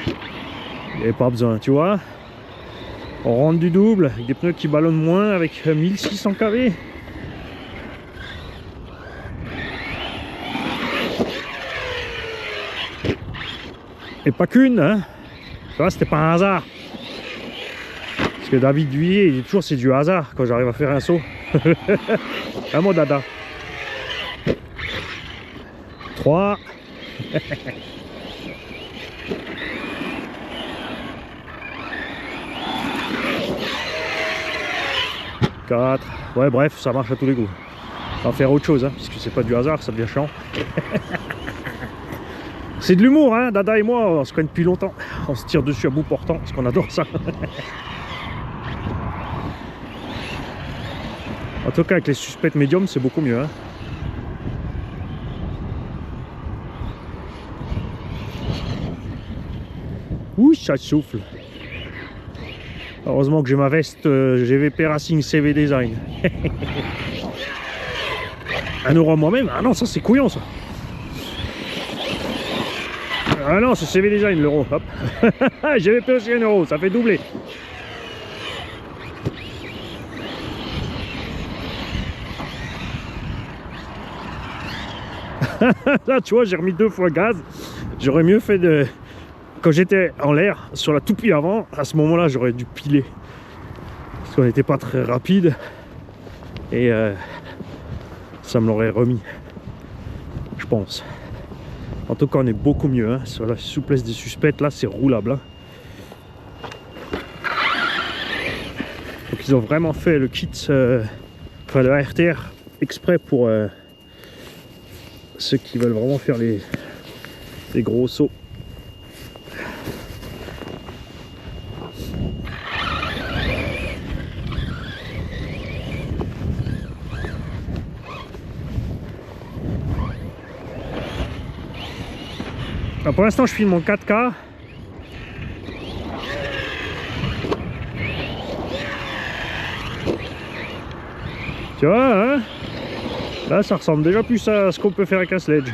il n'y avait pas besoin, tu vois. On rentre du double, avec des pneus qui ballonnent moins avec 1600 kV. Et pas qu'une, hein. Ça va, c'était pas un hasard. Parce que David Duillet, il dit toujours c'est du hasard quand j'arrive à faire un saut. Un mot dada. 3. 4. Ouais, bref, ça marche à tous les goûts. On va faire autre chose, hein, parce que c'est pas du hasard, ça devient chiant. C'est de l'humour, hein, Dada et moi, on se connaît depuis longtemps. On se tire dessus à bout portant, parce qu'on adore ça. En tout cas, avec les suspects médiums, c'est beaucoup mieux. Hein. Ouh, ça souffle. Heureusement que j'ai ma veste GVP Racing CV Design. 1 euro moi-même. Ah non, ça c'est couillon ça. Ah non, c'est CV Design l'euro. Hop. GVP aussi 1 euro, ça fait doubler. Là, tu vois, j'ai remis 2 fois gaz. J'aurais mieux fait de... Quand j'étais en l'air, sur la toupie avant, à ce moment-là, j'aurais dû piler. Parce qu'on n'était pas très rapide. Et ça me l'aurait remis. Je pense. En tout cas, on est beaucoup mieux. Hein. Sur la souplesse des suspects, là, c'est roulable. Hein. Donc, ils ont vraiment fait le kit, enfin le ARTR, exprès pour ceux qui veulent vraiment faire les gros sauts. Alors pour l'instant, je filme en 4K. Tu vois, hein? Là, ça ressemble déjà plus à ce qu'on peut faire avec un sledge.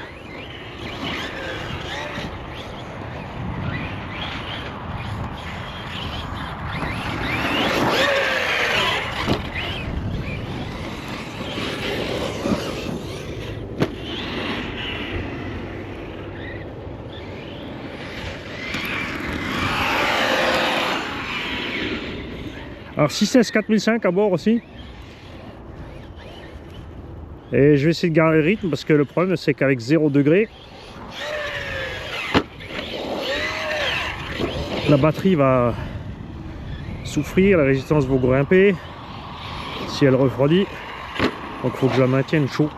Alors 6S 4005 à bord aussi. Et je vais essayer de garder le rythme parce que le problème c'est qu'avec 0 degré, la batterie va souffrir, la résistance va grimper si elle refroidit. Donc il faut que je la maintienne chaud.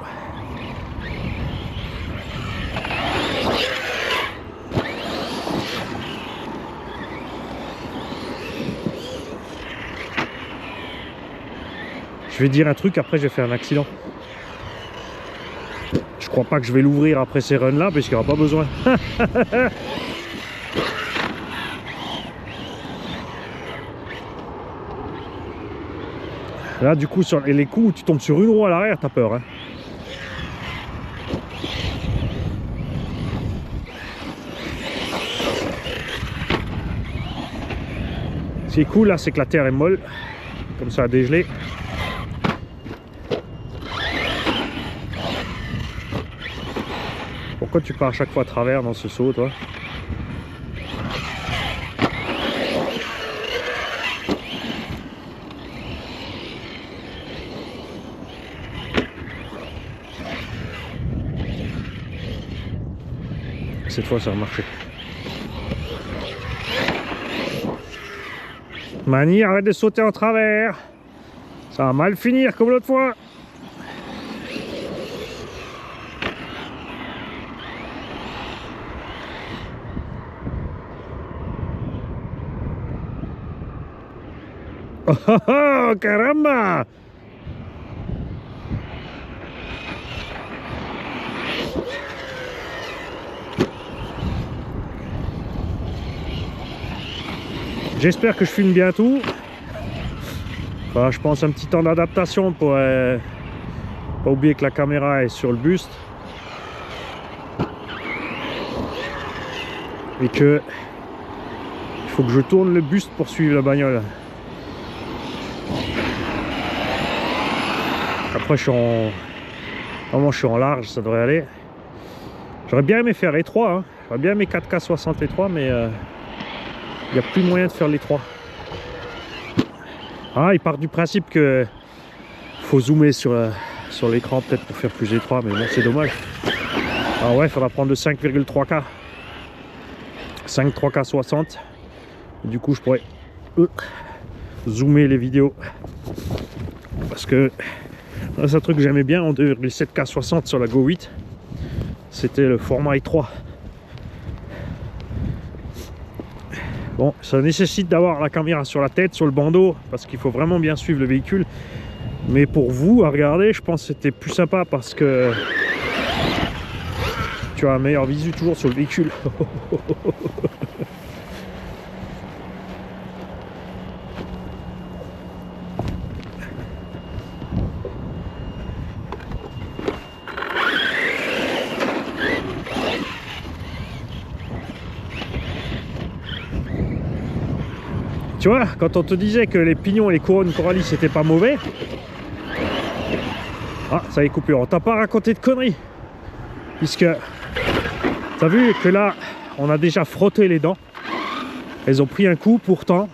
Je vais dire un truc, après je vais faire un accident. Je crois pas que je vais l'ouvrir après ces runs là parce qu'il n'y aura pas besoin. Là du coup sur les coups où tu tombes sur une roue à l'arrière, t'as peur. Hein. Ce qui est cool là, c'est que la terre est molle, comme ça a dégelé. Pourquoi tu pars à chaque fois à travers dans ce saut, toi? Cette fois, ça a marché. Mani, arrête de sauter en travers. Ça va mal finir comme l'autre fois. Oh, oh, oh, caramba! J'espère que je filme bien tout. Enfin, je pense un petit temps d'adaptation pour pas oublier que la caméra est sur le buste. Et que il faut que je tourne le buste pour suivre la bagnole. Après je suis en large, ça devrait aller. J'aurais bien aimé faire étroit, hein. J'aurais bien mes 4K 60 les 3, mais il n'y a plus moyen de faire les 3. Ah, il part du principe que faut zoomer sur l'écran peut-être pour faire plus étroit, mais bon, c'est dommage. Ah ouais, il faudra prendre le 5,3K. 5,3K 60. Du coup, je pourrais zoomer les vidéos. Parce que c'est un truc que j'aimais bien en 2,7K 60 sur la Go 8. C'était le format i3. Bon, ça nécessite d'avoir la caméra sur la tête, sur le bandeau, parce qu'il faut vraiment bien suivre le véhicule. Mais pour vous, à regarder, je pense que c'était plus sympa parce que tu as un meilleur visu toujours sur le véhicule. Tu vois, quand on te disait que les pignons et les couronnes Coralis c'était pas mauvais. Ah, ça y est coupé. On t'a pas raconté de conneries. Puisque t'as vu que là, on a déjà frotté les dents. Elles ont pris un coup, pourtant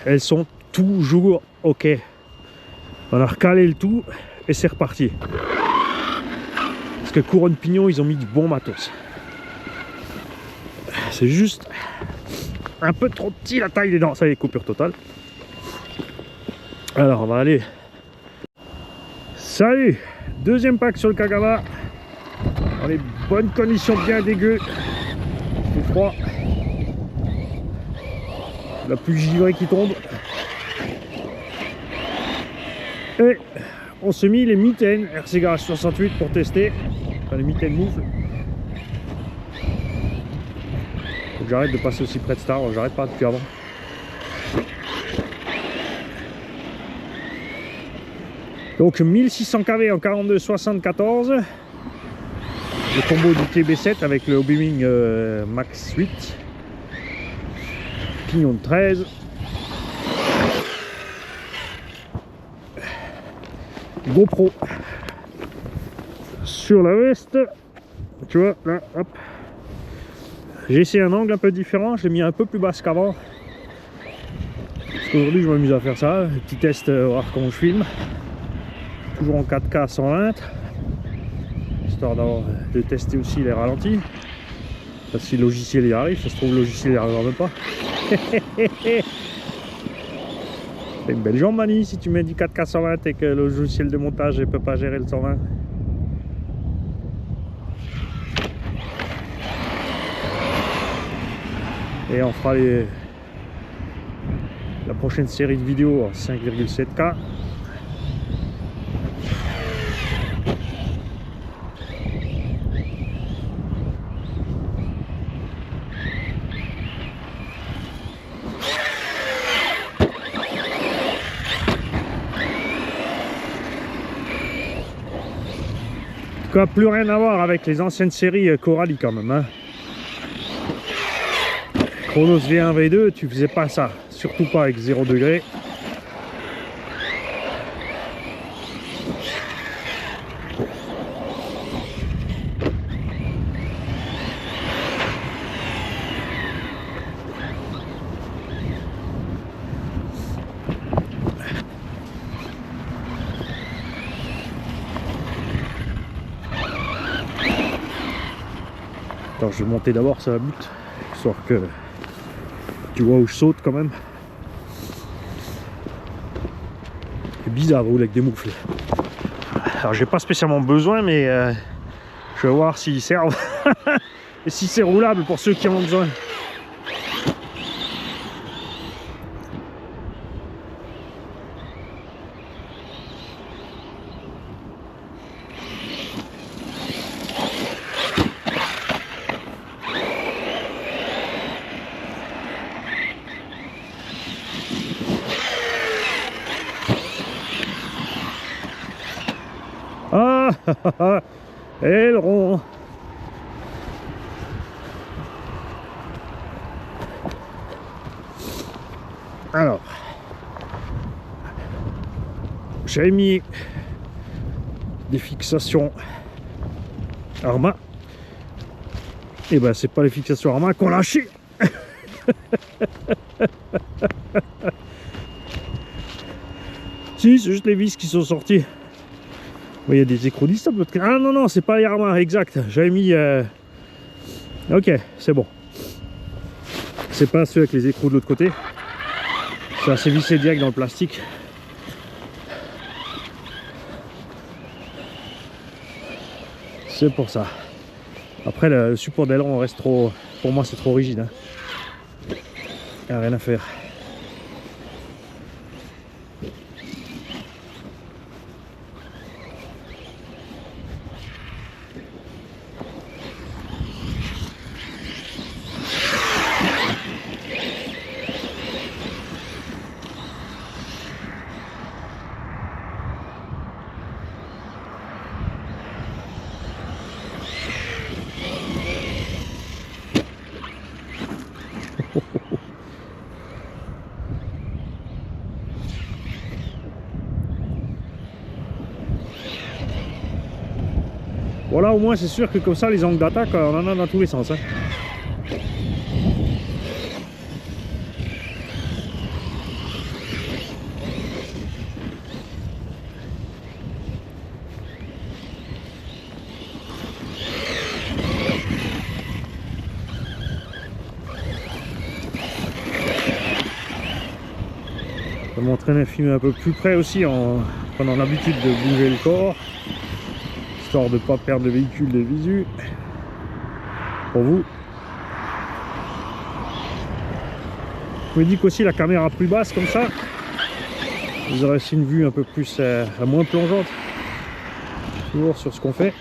elles sont toujours ok. On a recalé le tout et c'est reparti. Parce que couronne pignon, ils ont mis du bon matos. C'est juste un peu trop petit la taille des dents. Ça y est, coupure totale. Alors on va aller. Salut. Deuxième pack sur le Kagawa. Dans les bonnes conditions, bien dégueu. C'est froid. La pluie givrée qui tombe. Et on s'est mis les mitaines RC Garage 68 pour tester. Enfin, les mitaines moufles. Faut que j'arrête de passer aussi près de Star, j'arrête pas depuis avant. Donc 1600 kV en 42,74. Le combo du TB7 avec le Obiwing Max 8. Pignon de 13. GoPro sur la veste. Tu vois, là, hop. J'ai essayé un angle un peu différent, je l'ai mis un peu plus basse qu'avant. Parce qu'aujourd'hui je m'amuse à faire ça, petit test, voir comment je filme. Toujours en 4K 120. Histoire de tester aussi les ralentis. Parce que si le logiciel y arrive, ça se trouve le logiciel y arrivera même pas. C'est une belle jambe Mani si tu mets du 4K 120 et que le logiciel de montage ne peut pas gérer le 120. Et on fera la prochaine série de vidéos en 5,7K. En tout cas, plus rien à voir avec les anciennes séries Coralie quand même. Hein. Chronos V1, V2, tu faisais pas ça, surtout pas avec 0 degré. Attends, je vais monter d'abord sur la butte, histoire que tu vois où je saute quand même. C'est bizarre de rouler avec des moufles. Alors j'ai pas spécialement besoin, mais je vais voir s'ils servent. Et si c'est roulable pour ceux qui en ont besoin. Ah, aileron. Alors, j'ai mis des fixations Arma Et ben c'est pas les fixations à main qu'on lâché. Si, c'est juste les vis qui sont sortis. Il y a des écrous d'istop de l'autre côté. Ah non, non, c'est pas les armes, exact. J'avais mis... Ok, c'est bon. C'est pas ceux avec les écrous de l'autre côté. C'est assez vissé direct dans le plastique. C'est pour ça. Après, le support d'aileron reste trop... Pour moi, c'est trop rigide. Hein. Il n'y a rien à faire. Voilà, au moins c'est sûr que comme ça les angles d'attaque on en a dans tous les sens. Hein. Je vais m'entraîner à filmer un peu plus près aussi en prenant l'habitude de bouger le corps, histoire de ne pas perdre le véhicule de visu. Pour vous. Je me dis qu'aussi la caméra plus basse comme ça, vous aurez aussi une vue un peu plus, moins plongeante, toujours sur ce qu'on fait.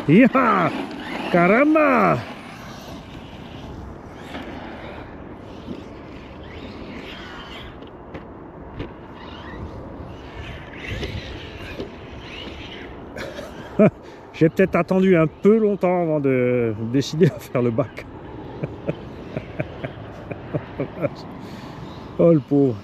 ¡Hija! ¡Caramba! J'ai peut-être attendu un peu longtemps avant de décider à faire le bac. Oh le pauvre.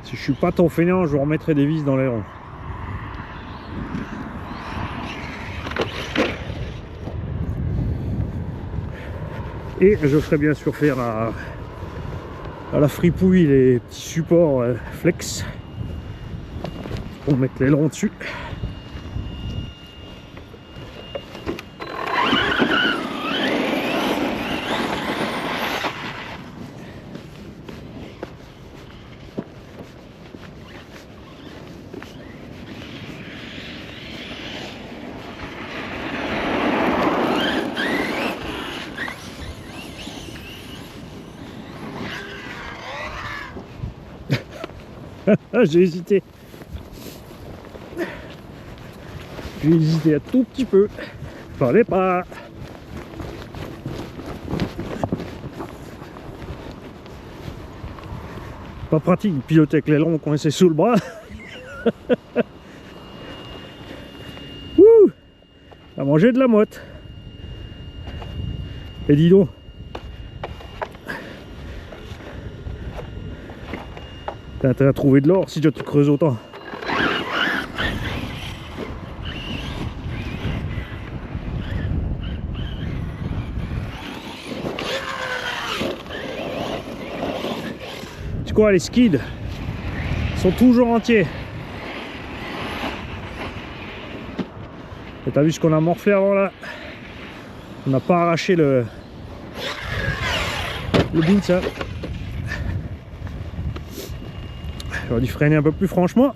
Si je suis pas ton fainéant, je vous remettrai des vis dans les ronds. Et je ferai bien sûr faire à la fripouille les petits supports flex pour mettre l'aileron dessus. J'ai hésité. J'ai hésité un tout petit peu. Fallait pas. Pas pratique de piloter avec l'aileron coincé sous le bras. Wouh, à manger de la motte. Et dis donc. T'as intérêt à trouver de l'or si tu creuses autant. Tu vois, les skids sont toujours entiers. Et t'as vu ce qu'on a morflé avant là? On n'a pas arraché le bin, ça. J'aurais dû freiner un peu plus franchement.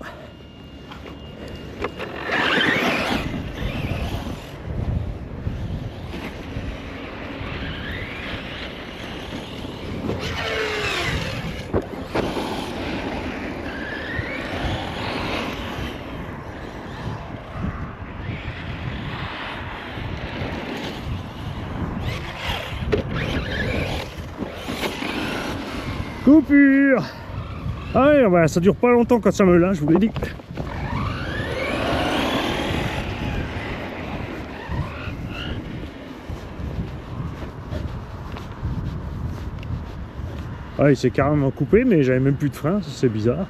Coupure. Ah ouais, bah, ça dure pas longtemps quand ça me lâche, je vous l'ai dit. Ah, il s'est carrément coupé, mais j'avais même plus de frein, c'est bizarre.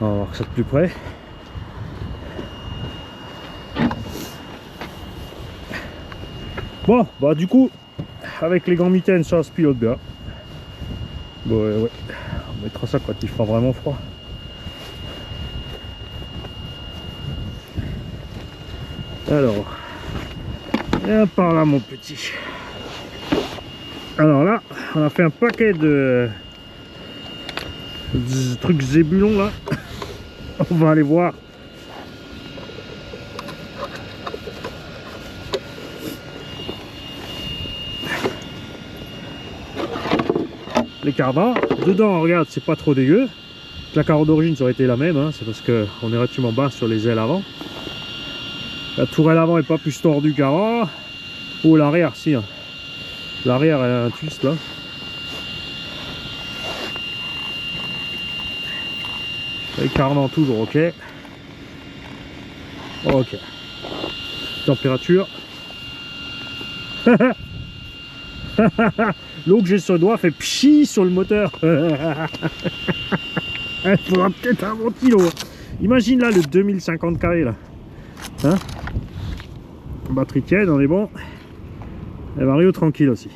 On va voir ça de plus près. Bon, bah du coup, avec les gants mitaines, ça se pilote bien. Bon, ouais. On mettra ça quand il fera vraiment froid. Alors, viens par là mon petit. Alors là, on a fait un paquet de trucs zébulons là. On va aller voir. Les cardans. Dedans, regarde, c'est pas trop dégueu. La carreau d'origine, ça aurait été la même, hein. C'est parce qu'on est relativement bas sur les ailes avant. La tourelle avant est pas plus tordue qu'avant. Oh, l'arrière, si. Hein. L'arrière, elle a un twist là. Les cardans, toujours ok. Ok. Température. L'eau que j'ai sur le doigt fait pchi sur le moteur. Il faudra peut-être un ventilo. Imagine là le 2050 carré là. Hein, batterie tiède, on est bon. Et Mario tranquille aussi.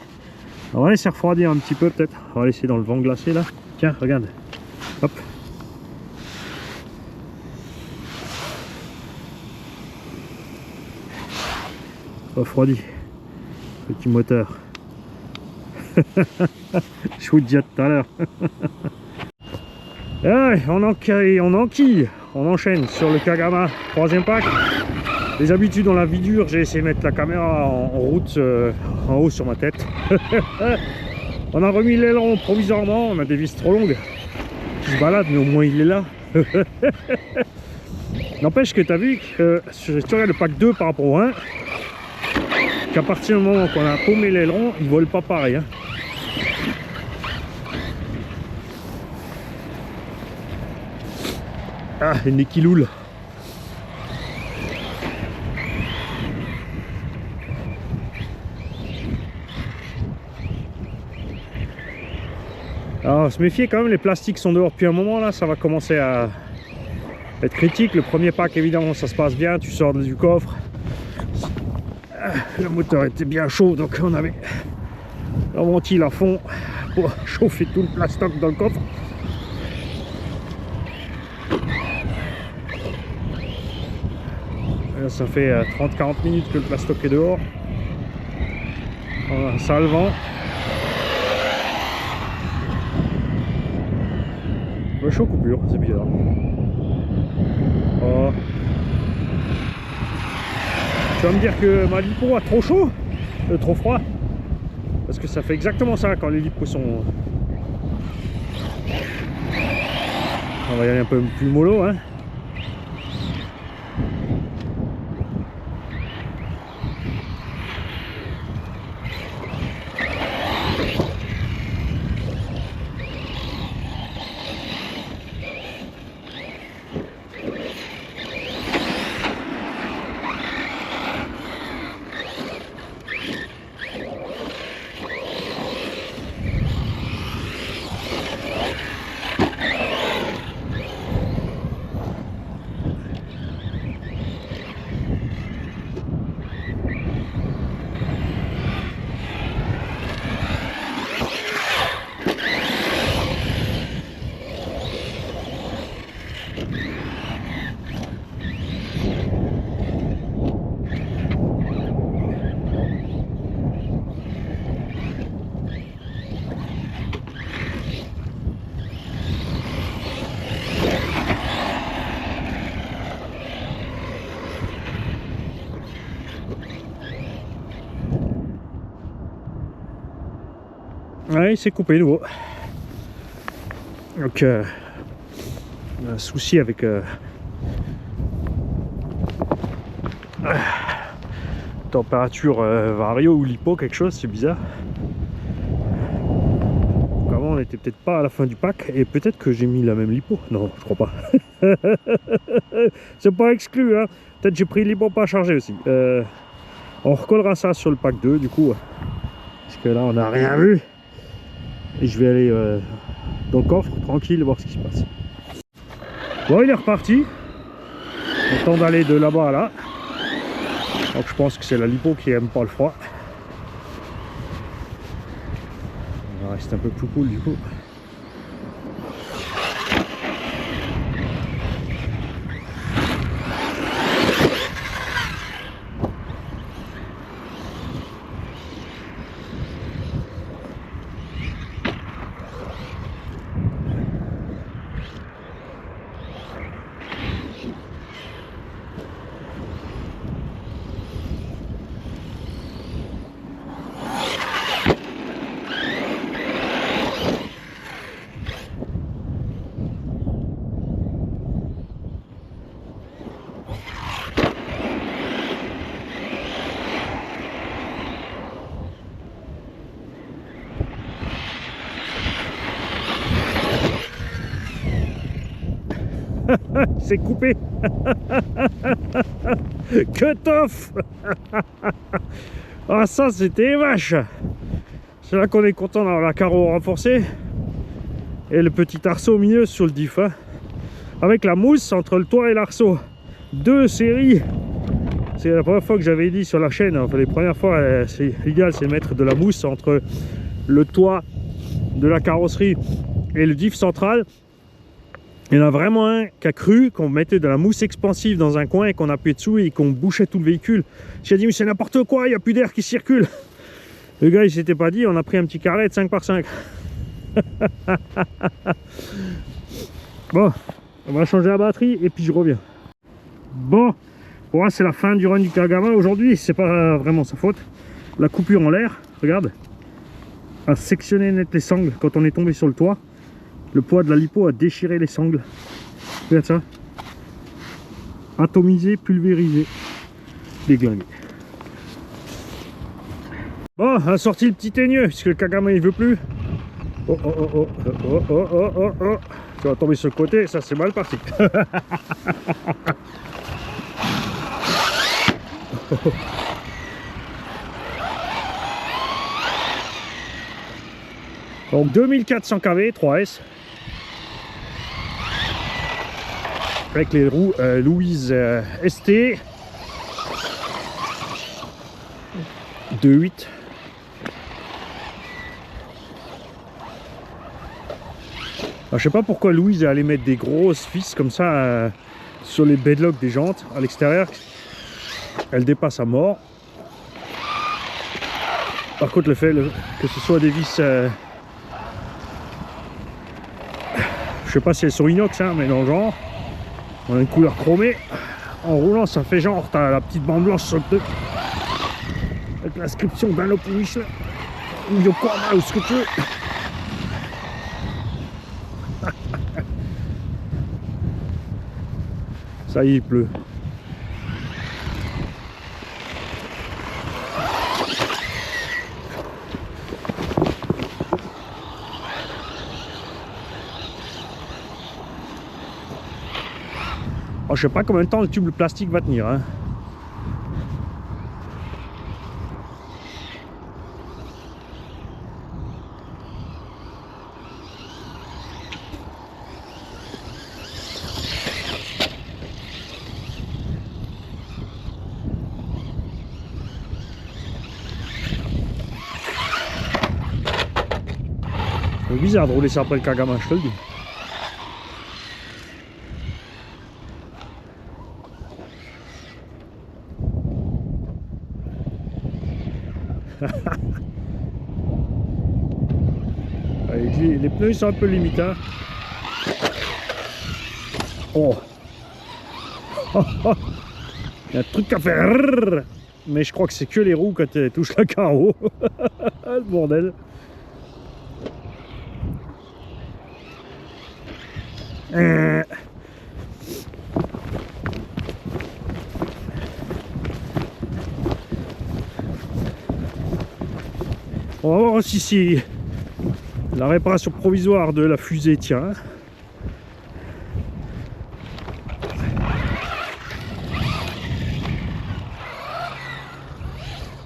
On va laisser refroidir un petit peu peut-être. On va laisser dans le vent glacé là. Tiens, regarde. Hop. Refroidi. Petit moteur. Je vous le dis tout à l'heure. On enchaîne sur le Kagama, troisième pack. Les habitudes, on la vie dure, j'ai essayé de mettre la caméra en route en haut sur ma tête. On a remis l'aileron provisoirement, on a des vis trop longues qui se baladent, mais au moins il est là. N'empêche que tu as vu que si tu regardes le pack 2 par rapport au 1, qu'à partir du moment qu'on a paumé l'aileron, il vole pas pareil. Hein. Ah, le nez qui loule. Alors, se méfier quand même, les plastiques sont dehors depuis un moment là, ça va commencer à être critique. Le premier pack, évidemment, ça se passe bien, tu sors du coffre. Le moteur était bien chaud, donc on avait la ventile à fond pour chauffer tout le plastoc dans le coffre. Là, ça fait 30-40 minutes que le plastoc est dehors. Voilà, ça a le vent. Le chaud coupure, c'est bizarre. Oh. Tu vas me dire que ma lipo a trop chaud, trop froid, parce que ça fait exactement ça quand les lipos sont... On va y aller un peu plus mollo, hein. Ouais, il s'est coupé nouveau. Donc, un souci avec température vario ou lipo, quelque chose, c'est bizarre. Donc avant, on était peut-être pas à la fin du pack, et peut-être que j'ai mis la même lipo. Non, je crois pas. C'est pas exclu, hein. Peut-être j'ai pris lipo pas chargé aussi. On recollera ça sur le pack 2 du coup, parce que là on n'a rien vu. Et je vais aller dans le coffre tranquille voir ce qui se passe. Bon, il est reparti. Le temps d'aller de là-bas à là. Donc je pense que c'est la lipo qui aime pas le froid. On va rester un peu plus cool du coup. C'est coupé. Que tof. Ah, ça c'était vache. C'est là qu'on est content d'avoir la carreau renforcée et le petit arceau au milieu sur le diff, hein. Avec la mousse entre le toit et l'arceau, 2 séries. C'est la première fois que j'avais dit sur la chaîne, enfin les premières fois, c'est l'idéal, c'est de mettre de la mousse entre le toit de la carrosserie et le diff central. Il y en a vraiment un qui a cru qu'on mettait de la mousse expansive dans un coin et qu'on appuyait dessous et qu'on bouchait tout le véhicule. J'ai dit mais c'est n'importe quoi, il n'y a plus d'air qui circule. Le gars il s'était pas dit, on a pris un petit carré de 5 par 5. Bon, on va changer la batterie et puis je reviens. Bon, pour moi c'est la fin du run du Kagama aujourd'hui, c'est pas vraiment sa faute. La coupure en l'air, regarde, a sectionné net les sangles quand on est tombé sur le toit. Le poids de la lipo a déchiré les sangles. Regarde ça. Atomisé, pulvérisé, déglingué. Bon, on a sorti le petit teigneux, puisque le Kagama il veut plus. Oh oh oh oh oh oh oh oh oh. Tu vas tomber sur le côté, ça c'est mal parti. Donc 2400 kV, 3S. Avec les roues Louise ST 2.8. Je sais pas pourquoi Louise est allée mettre des grosses vis comme ça sur les bedlocks des jantes à l'extérieur. Elle dépasse à mort. Par contre le fait que ce soit des vis je sais pas si elles sont inox hein, mais dans le genre on a une couleur chromée. En roulant ça fait genre t'as la petite bande blanche sur le truc avec l'inscription Dunlop ou Michelin ou Yokohama ou ce que tu veux. Ça y est, il pleut. Oh, je sais pas combien de temps le tube plastique va tenir, hein. C'est bizarre de rouler ça après le Kagama, je te le dis. Les pneus ils sont un peu limitants. Oh. Il y a un truc à faire. Mais je crois que c'est que les roues quand elles touchent la carreau. Le bordel. On va voir aussi si la réparation provisoire de la fusée tient.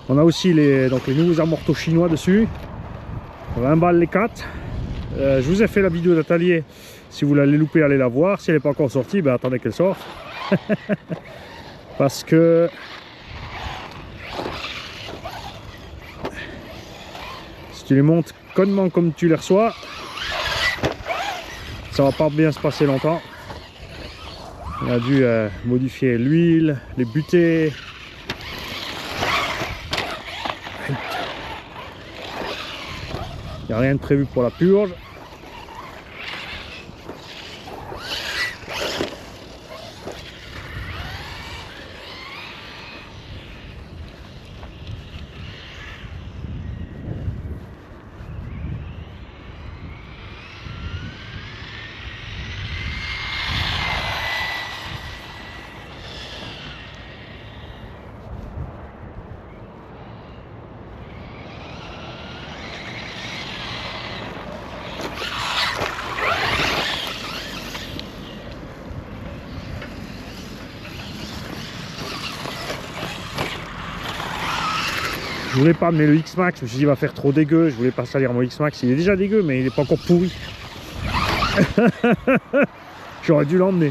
On a aussi les nouveaux amortos chinois dessus. 20 balles les 4. Je vous ai fait la vidéo d'atelier. Si vous l'allez louper, allez la voir. Si elle n'est pas encore sortie, ben attendez qu'elle sorte. Parce que si tu les montes connement comme tu les reçois, ça va pas bien se passer longtemps. On a dû modifier l'huile, les butées. Il n'y a rien de prévu pour la purge. Je voulais pas amener le X-Max, je me suis dit il va faire trop dégueu, je voulais pas salir mon X-Max, il est déjà dégueu mais il est pas encore pourri. J'aurais dû l'emmener.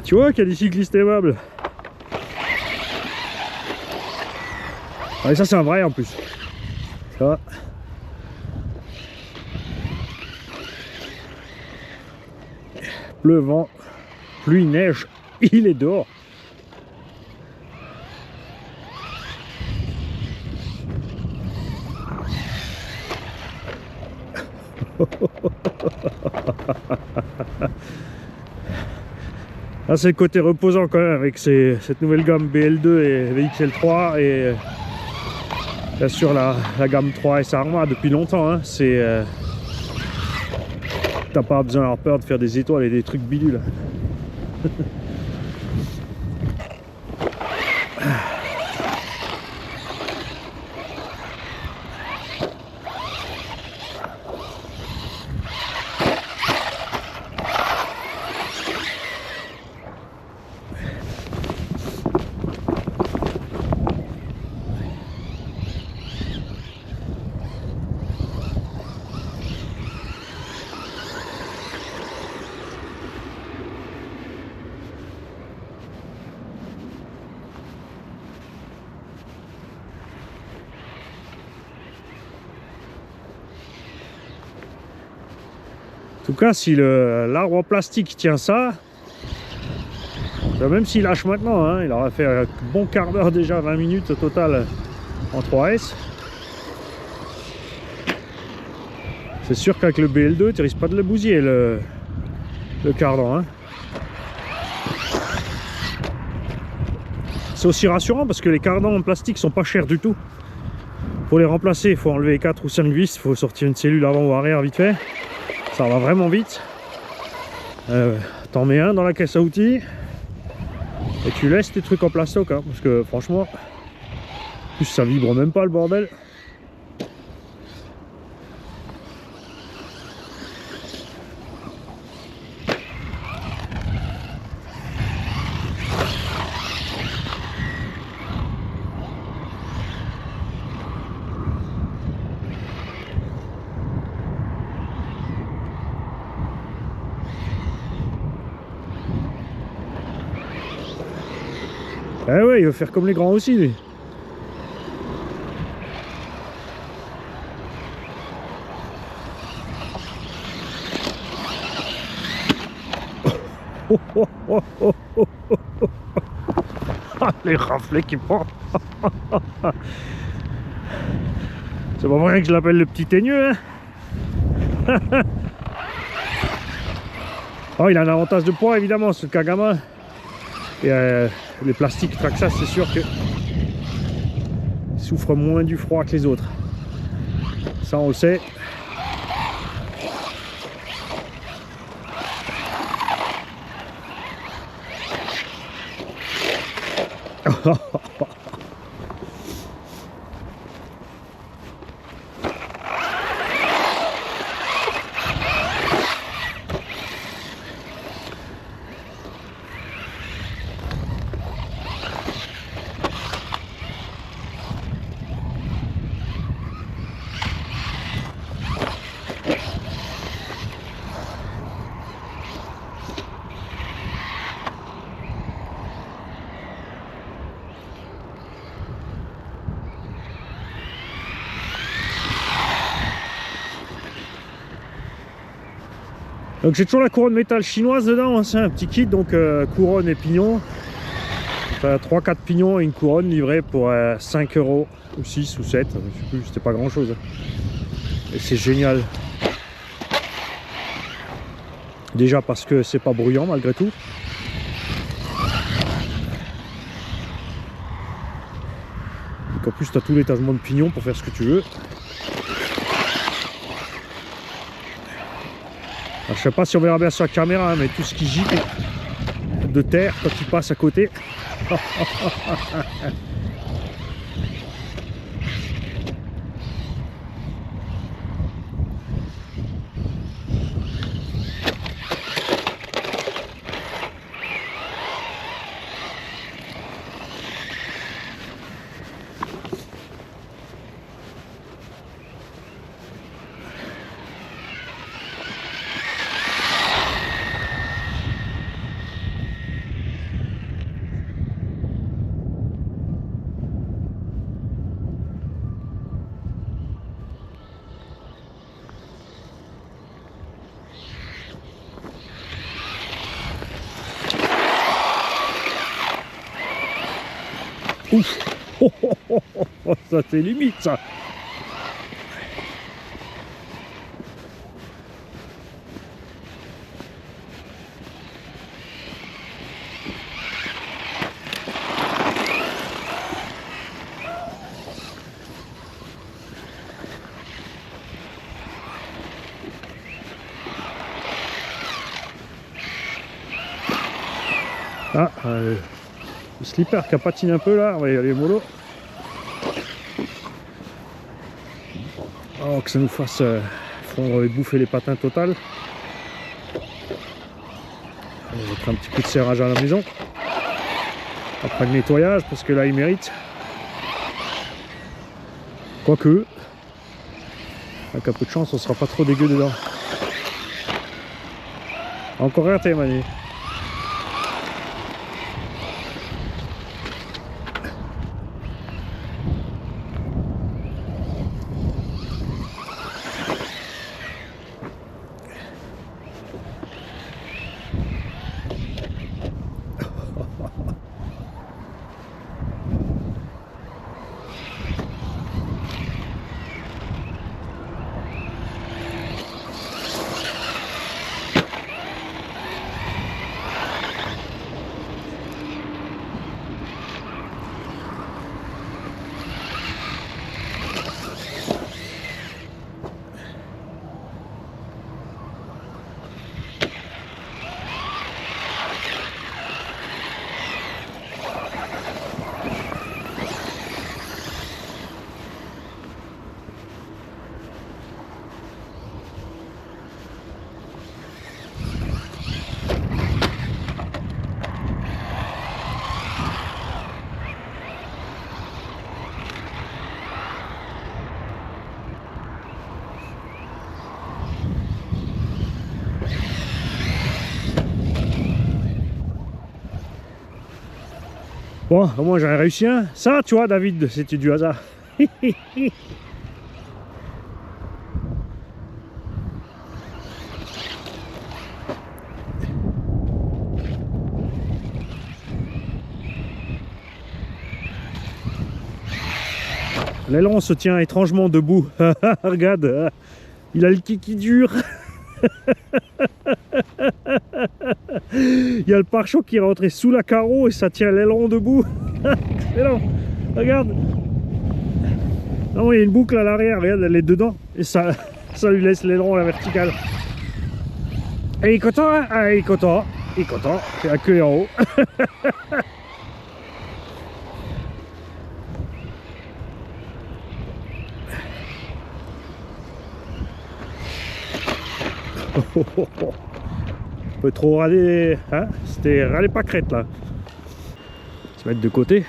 Tu vois qu'il y a des cyclistes aimables. Ah, et ça c'est un vrai en plus. Ça va. Pleuvant, pluie, neige, il est dehors. Là c'est le côté reposant quand même avec cette nouvelle gamme BL2 et VXL3 et bien sûr la gamme 3S Arma depuis longtemps. Hein. C'est t'as pas besoin d'avoir peur de faire des étoiles et des trucs bidules. En tout cas, si l'arbre en plastique tient ça, même s'il lâche maintenant, hein, il aura fait un bon quart d'heure déjà, 20 minutes au total en 3S. C'est sûr qu'avec le BL2, tu risques pas de le bousiller le cardan. Hein. C'est aussi rassurant parce que les cardans en plastique sont pas chers du tout. Pour les remplacer, il faut enlever 4 ou 5 vis, il faut sortir une cellule avant ou arrière vite fait. Ça va vraiment vite. T'en mets un dans la caisse à outils et tu laisses tes trucs en plastoc, hein, parce que franchement, en plus ça vibre même pas le bordel. Eh ouais, il veut faire comme les grands aussi, lui. Oh, oh, oh, oh, oh, oh, oh. Ah, les raflets qu'il prend. C'est pas vrai que je l'appelle le petit teigneux, hein. Oh, il a un avantage de poids, évidemment, ce Kagama. Et les plastiques Traxxas, c'est sûr que souffre moins du froid que les autres. Ça, on le sait. Donc j'ai toujours la couronne métal chinoise dedans, hein, c'est un petit kit, donc couronne et pignon. Enfin, 3-4 pignons et une couronne livrée pour 5 euros, ou 6 ou 7, je sais plus, c'était pas grand chose. Et c'est génial. Déjà parce que c'est pas bruyant malgré tout. Donc en plus tu as tout l'étagement de pignon pour faire ce que tu veux. Alors, je sais pas si on verra bien sur la caméra, hein, mais tout ce qui gicle de terre quand il passe à côté. Ouf. Oh, oh, oh, oh, ça c'est limite ça. Ah, le slipper qui a patiné un peu là, on va y aller mollo. Oh, que ça nous fasse fondre et bouffer les patins total. On va mettre un petit coup de serrage à la maison. Après le nettoyage, parce que là il mérite. Quoique, avec un peu de chance, on sera pas trop dégueu dedans. Encore un Mani. Bon, au moins j'en ai réussi un. Ça, tu vois, David, c'était du hasard. L'aileron se tient étrangement debout. Regarde, il a le kiki dur. Il y a le pare-choc qui est rentré sous la carreau et ça tient l'aileron debout. Excellent. Regarde. Non, il y a une boucle à l'arrière, regarde, elle est dedans. Et ça lui laisse l'aileron à la verticale. Et il est content, hein? Ah, il est content. Il est content. C'est la queue en haut. Un peu trop râler, hein? C'était râler pas crête là. Se mettre de côté.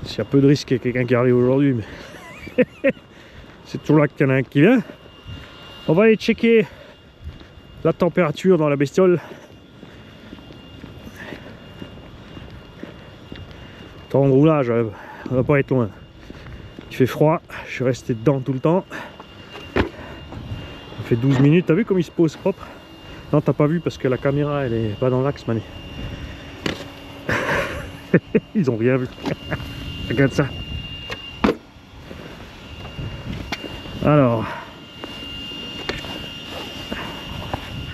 S'il y a peu de risque qu'il y ait quelqu'un qui arrive aujourd'hui, mais c'est toujours là qu'il y en a un qui vient. On va aller checker la température dans la bestiole. Temps de roulage, on va pas être loin. Il fait froid, je suis resté dedans tout le temps. Ça fait 12 minutes, t'as vu comme il se pose propre? Non, t'as pas vu parce que la caméra elle est pas dans l'axe, mané. Ils ont rien vu. Regarde ça. Alors,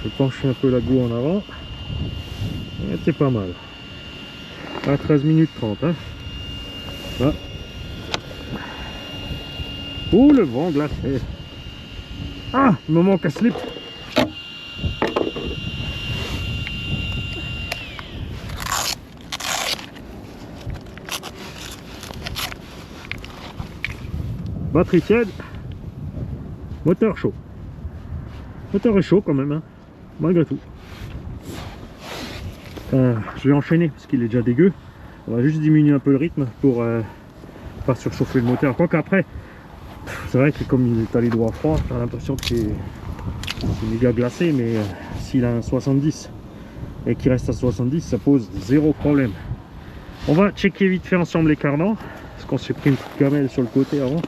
je penche un peu la goue en avant. C'est pas mal. À 13 minutes 30. Hein. Ah. Oh, le vent glacé. Ah, il me manque un slip. Batterie tiède, moteur chaud. Moteur est chaud quand même, hein, malgré tout. Je vais enchaîner parce qu'il est déjà dégueu. On va juste diminuer un peu le rythme pour pas surchauffer le moteur. Quoi qu'après, c'est vrai que comme il est allé droit froid, j'ai l'impression que c'est méga glacé, mais s'il a un 70 et qu'il reste à 70, ça pose zéro problème. On va checker vite fait ensemble les cardans, parce qu'on s'est pris une petite gamelle sur le côté avant.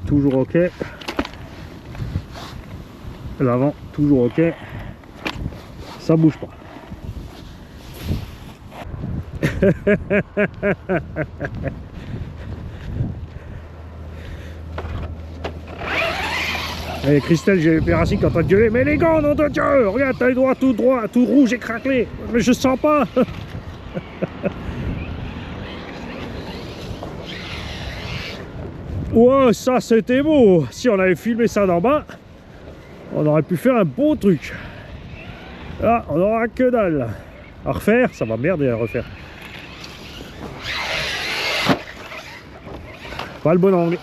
Toujours ok. L'avant toujours ok. Ça bouge pas. Allez Christelle, j'ai Pérassi qui est en train de gueuler. Mais les gants, nom de Dieu, regarde, t'as les doigts tout droit, tout rouge et craquelé. Mais je sens pas. Ouais, ça c'était beau. Si on avait filmé ça d'en bas, on aurait pu faire un beau truc. Là, on aura que dalle. À refaire, ça va merder à refaire. Pas le bon angle.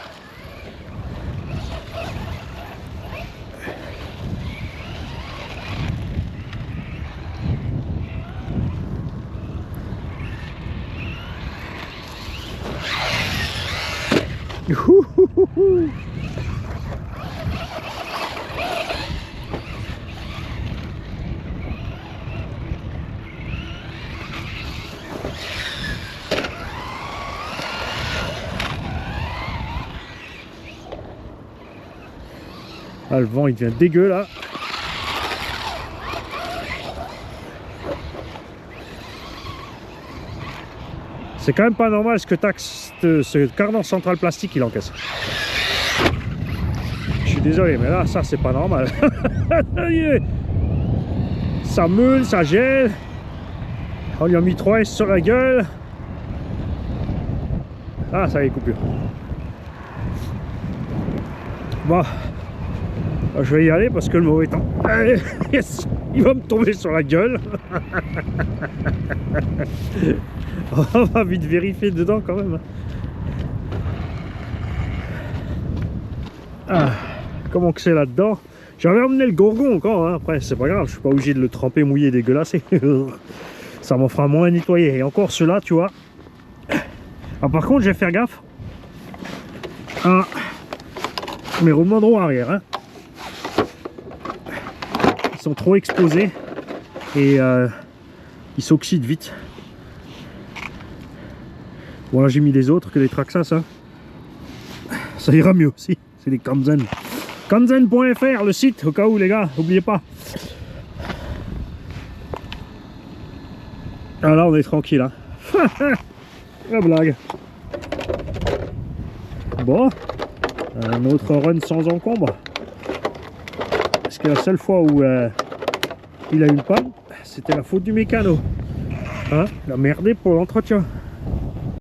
Ah, le vent il devient dégueu là. C'est quand même pas normal ce que taxe ce cardan central plastique il encaisse. Je suis désolé mais là ça c'est pas normal. Ça meule, ça gèle. On lui a mis 3 S sur la gueule. Ah ça y est coupure. Bon. Je vais y aller parce que le mauvais temps. Allez, yes, il va me tomber sur la gueule. On va vite vérifier dedans quand même. Ah, comment que c'est là-dedans? J'avais emmené le gourgon encore, hein. Après c'est pas grave, je suis pas obligé de le tremper mouillé dégueulassé. Ça m'en fera moins nettoyer. Et encore ceux-là, tu vois. Ah, par contre, je vais faire gaffe. Ah, mes roulements droit arrière, hein. Ils sont trop exposés et ils s'oxydent vite. Voilà, j'ai mis les autres que les Traxxas, hein. Ça ira mieux aussi. C'est des Kanzen. Kanzen.fr, le site, au cas où les gars, n'oubliez pas. Ah là, on est tranquille, hein. La blague. Bon, un autre run sans encombre. Parce que la seule fois où il a eu une panne, c'était la faute du mécano. Hein, il a merdé pour l'entretien.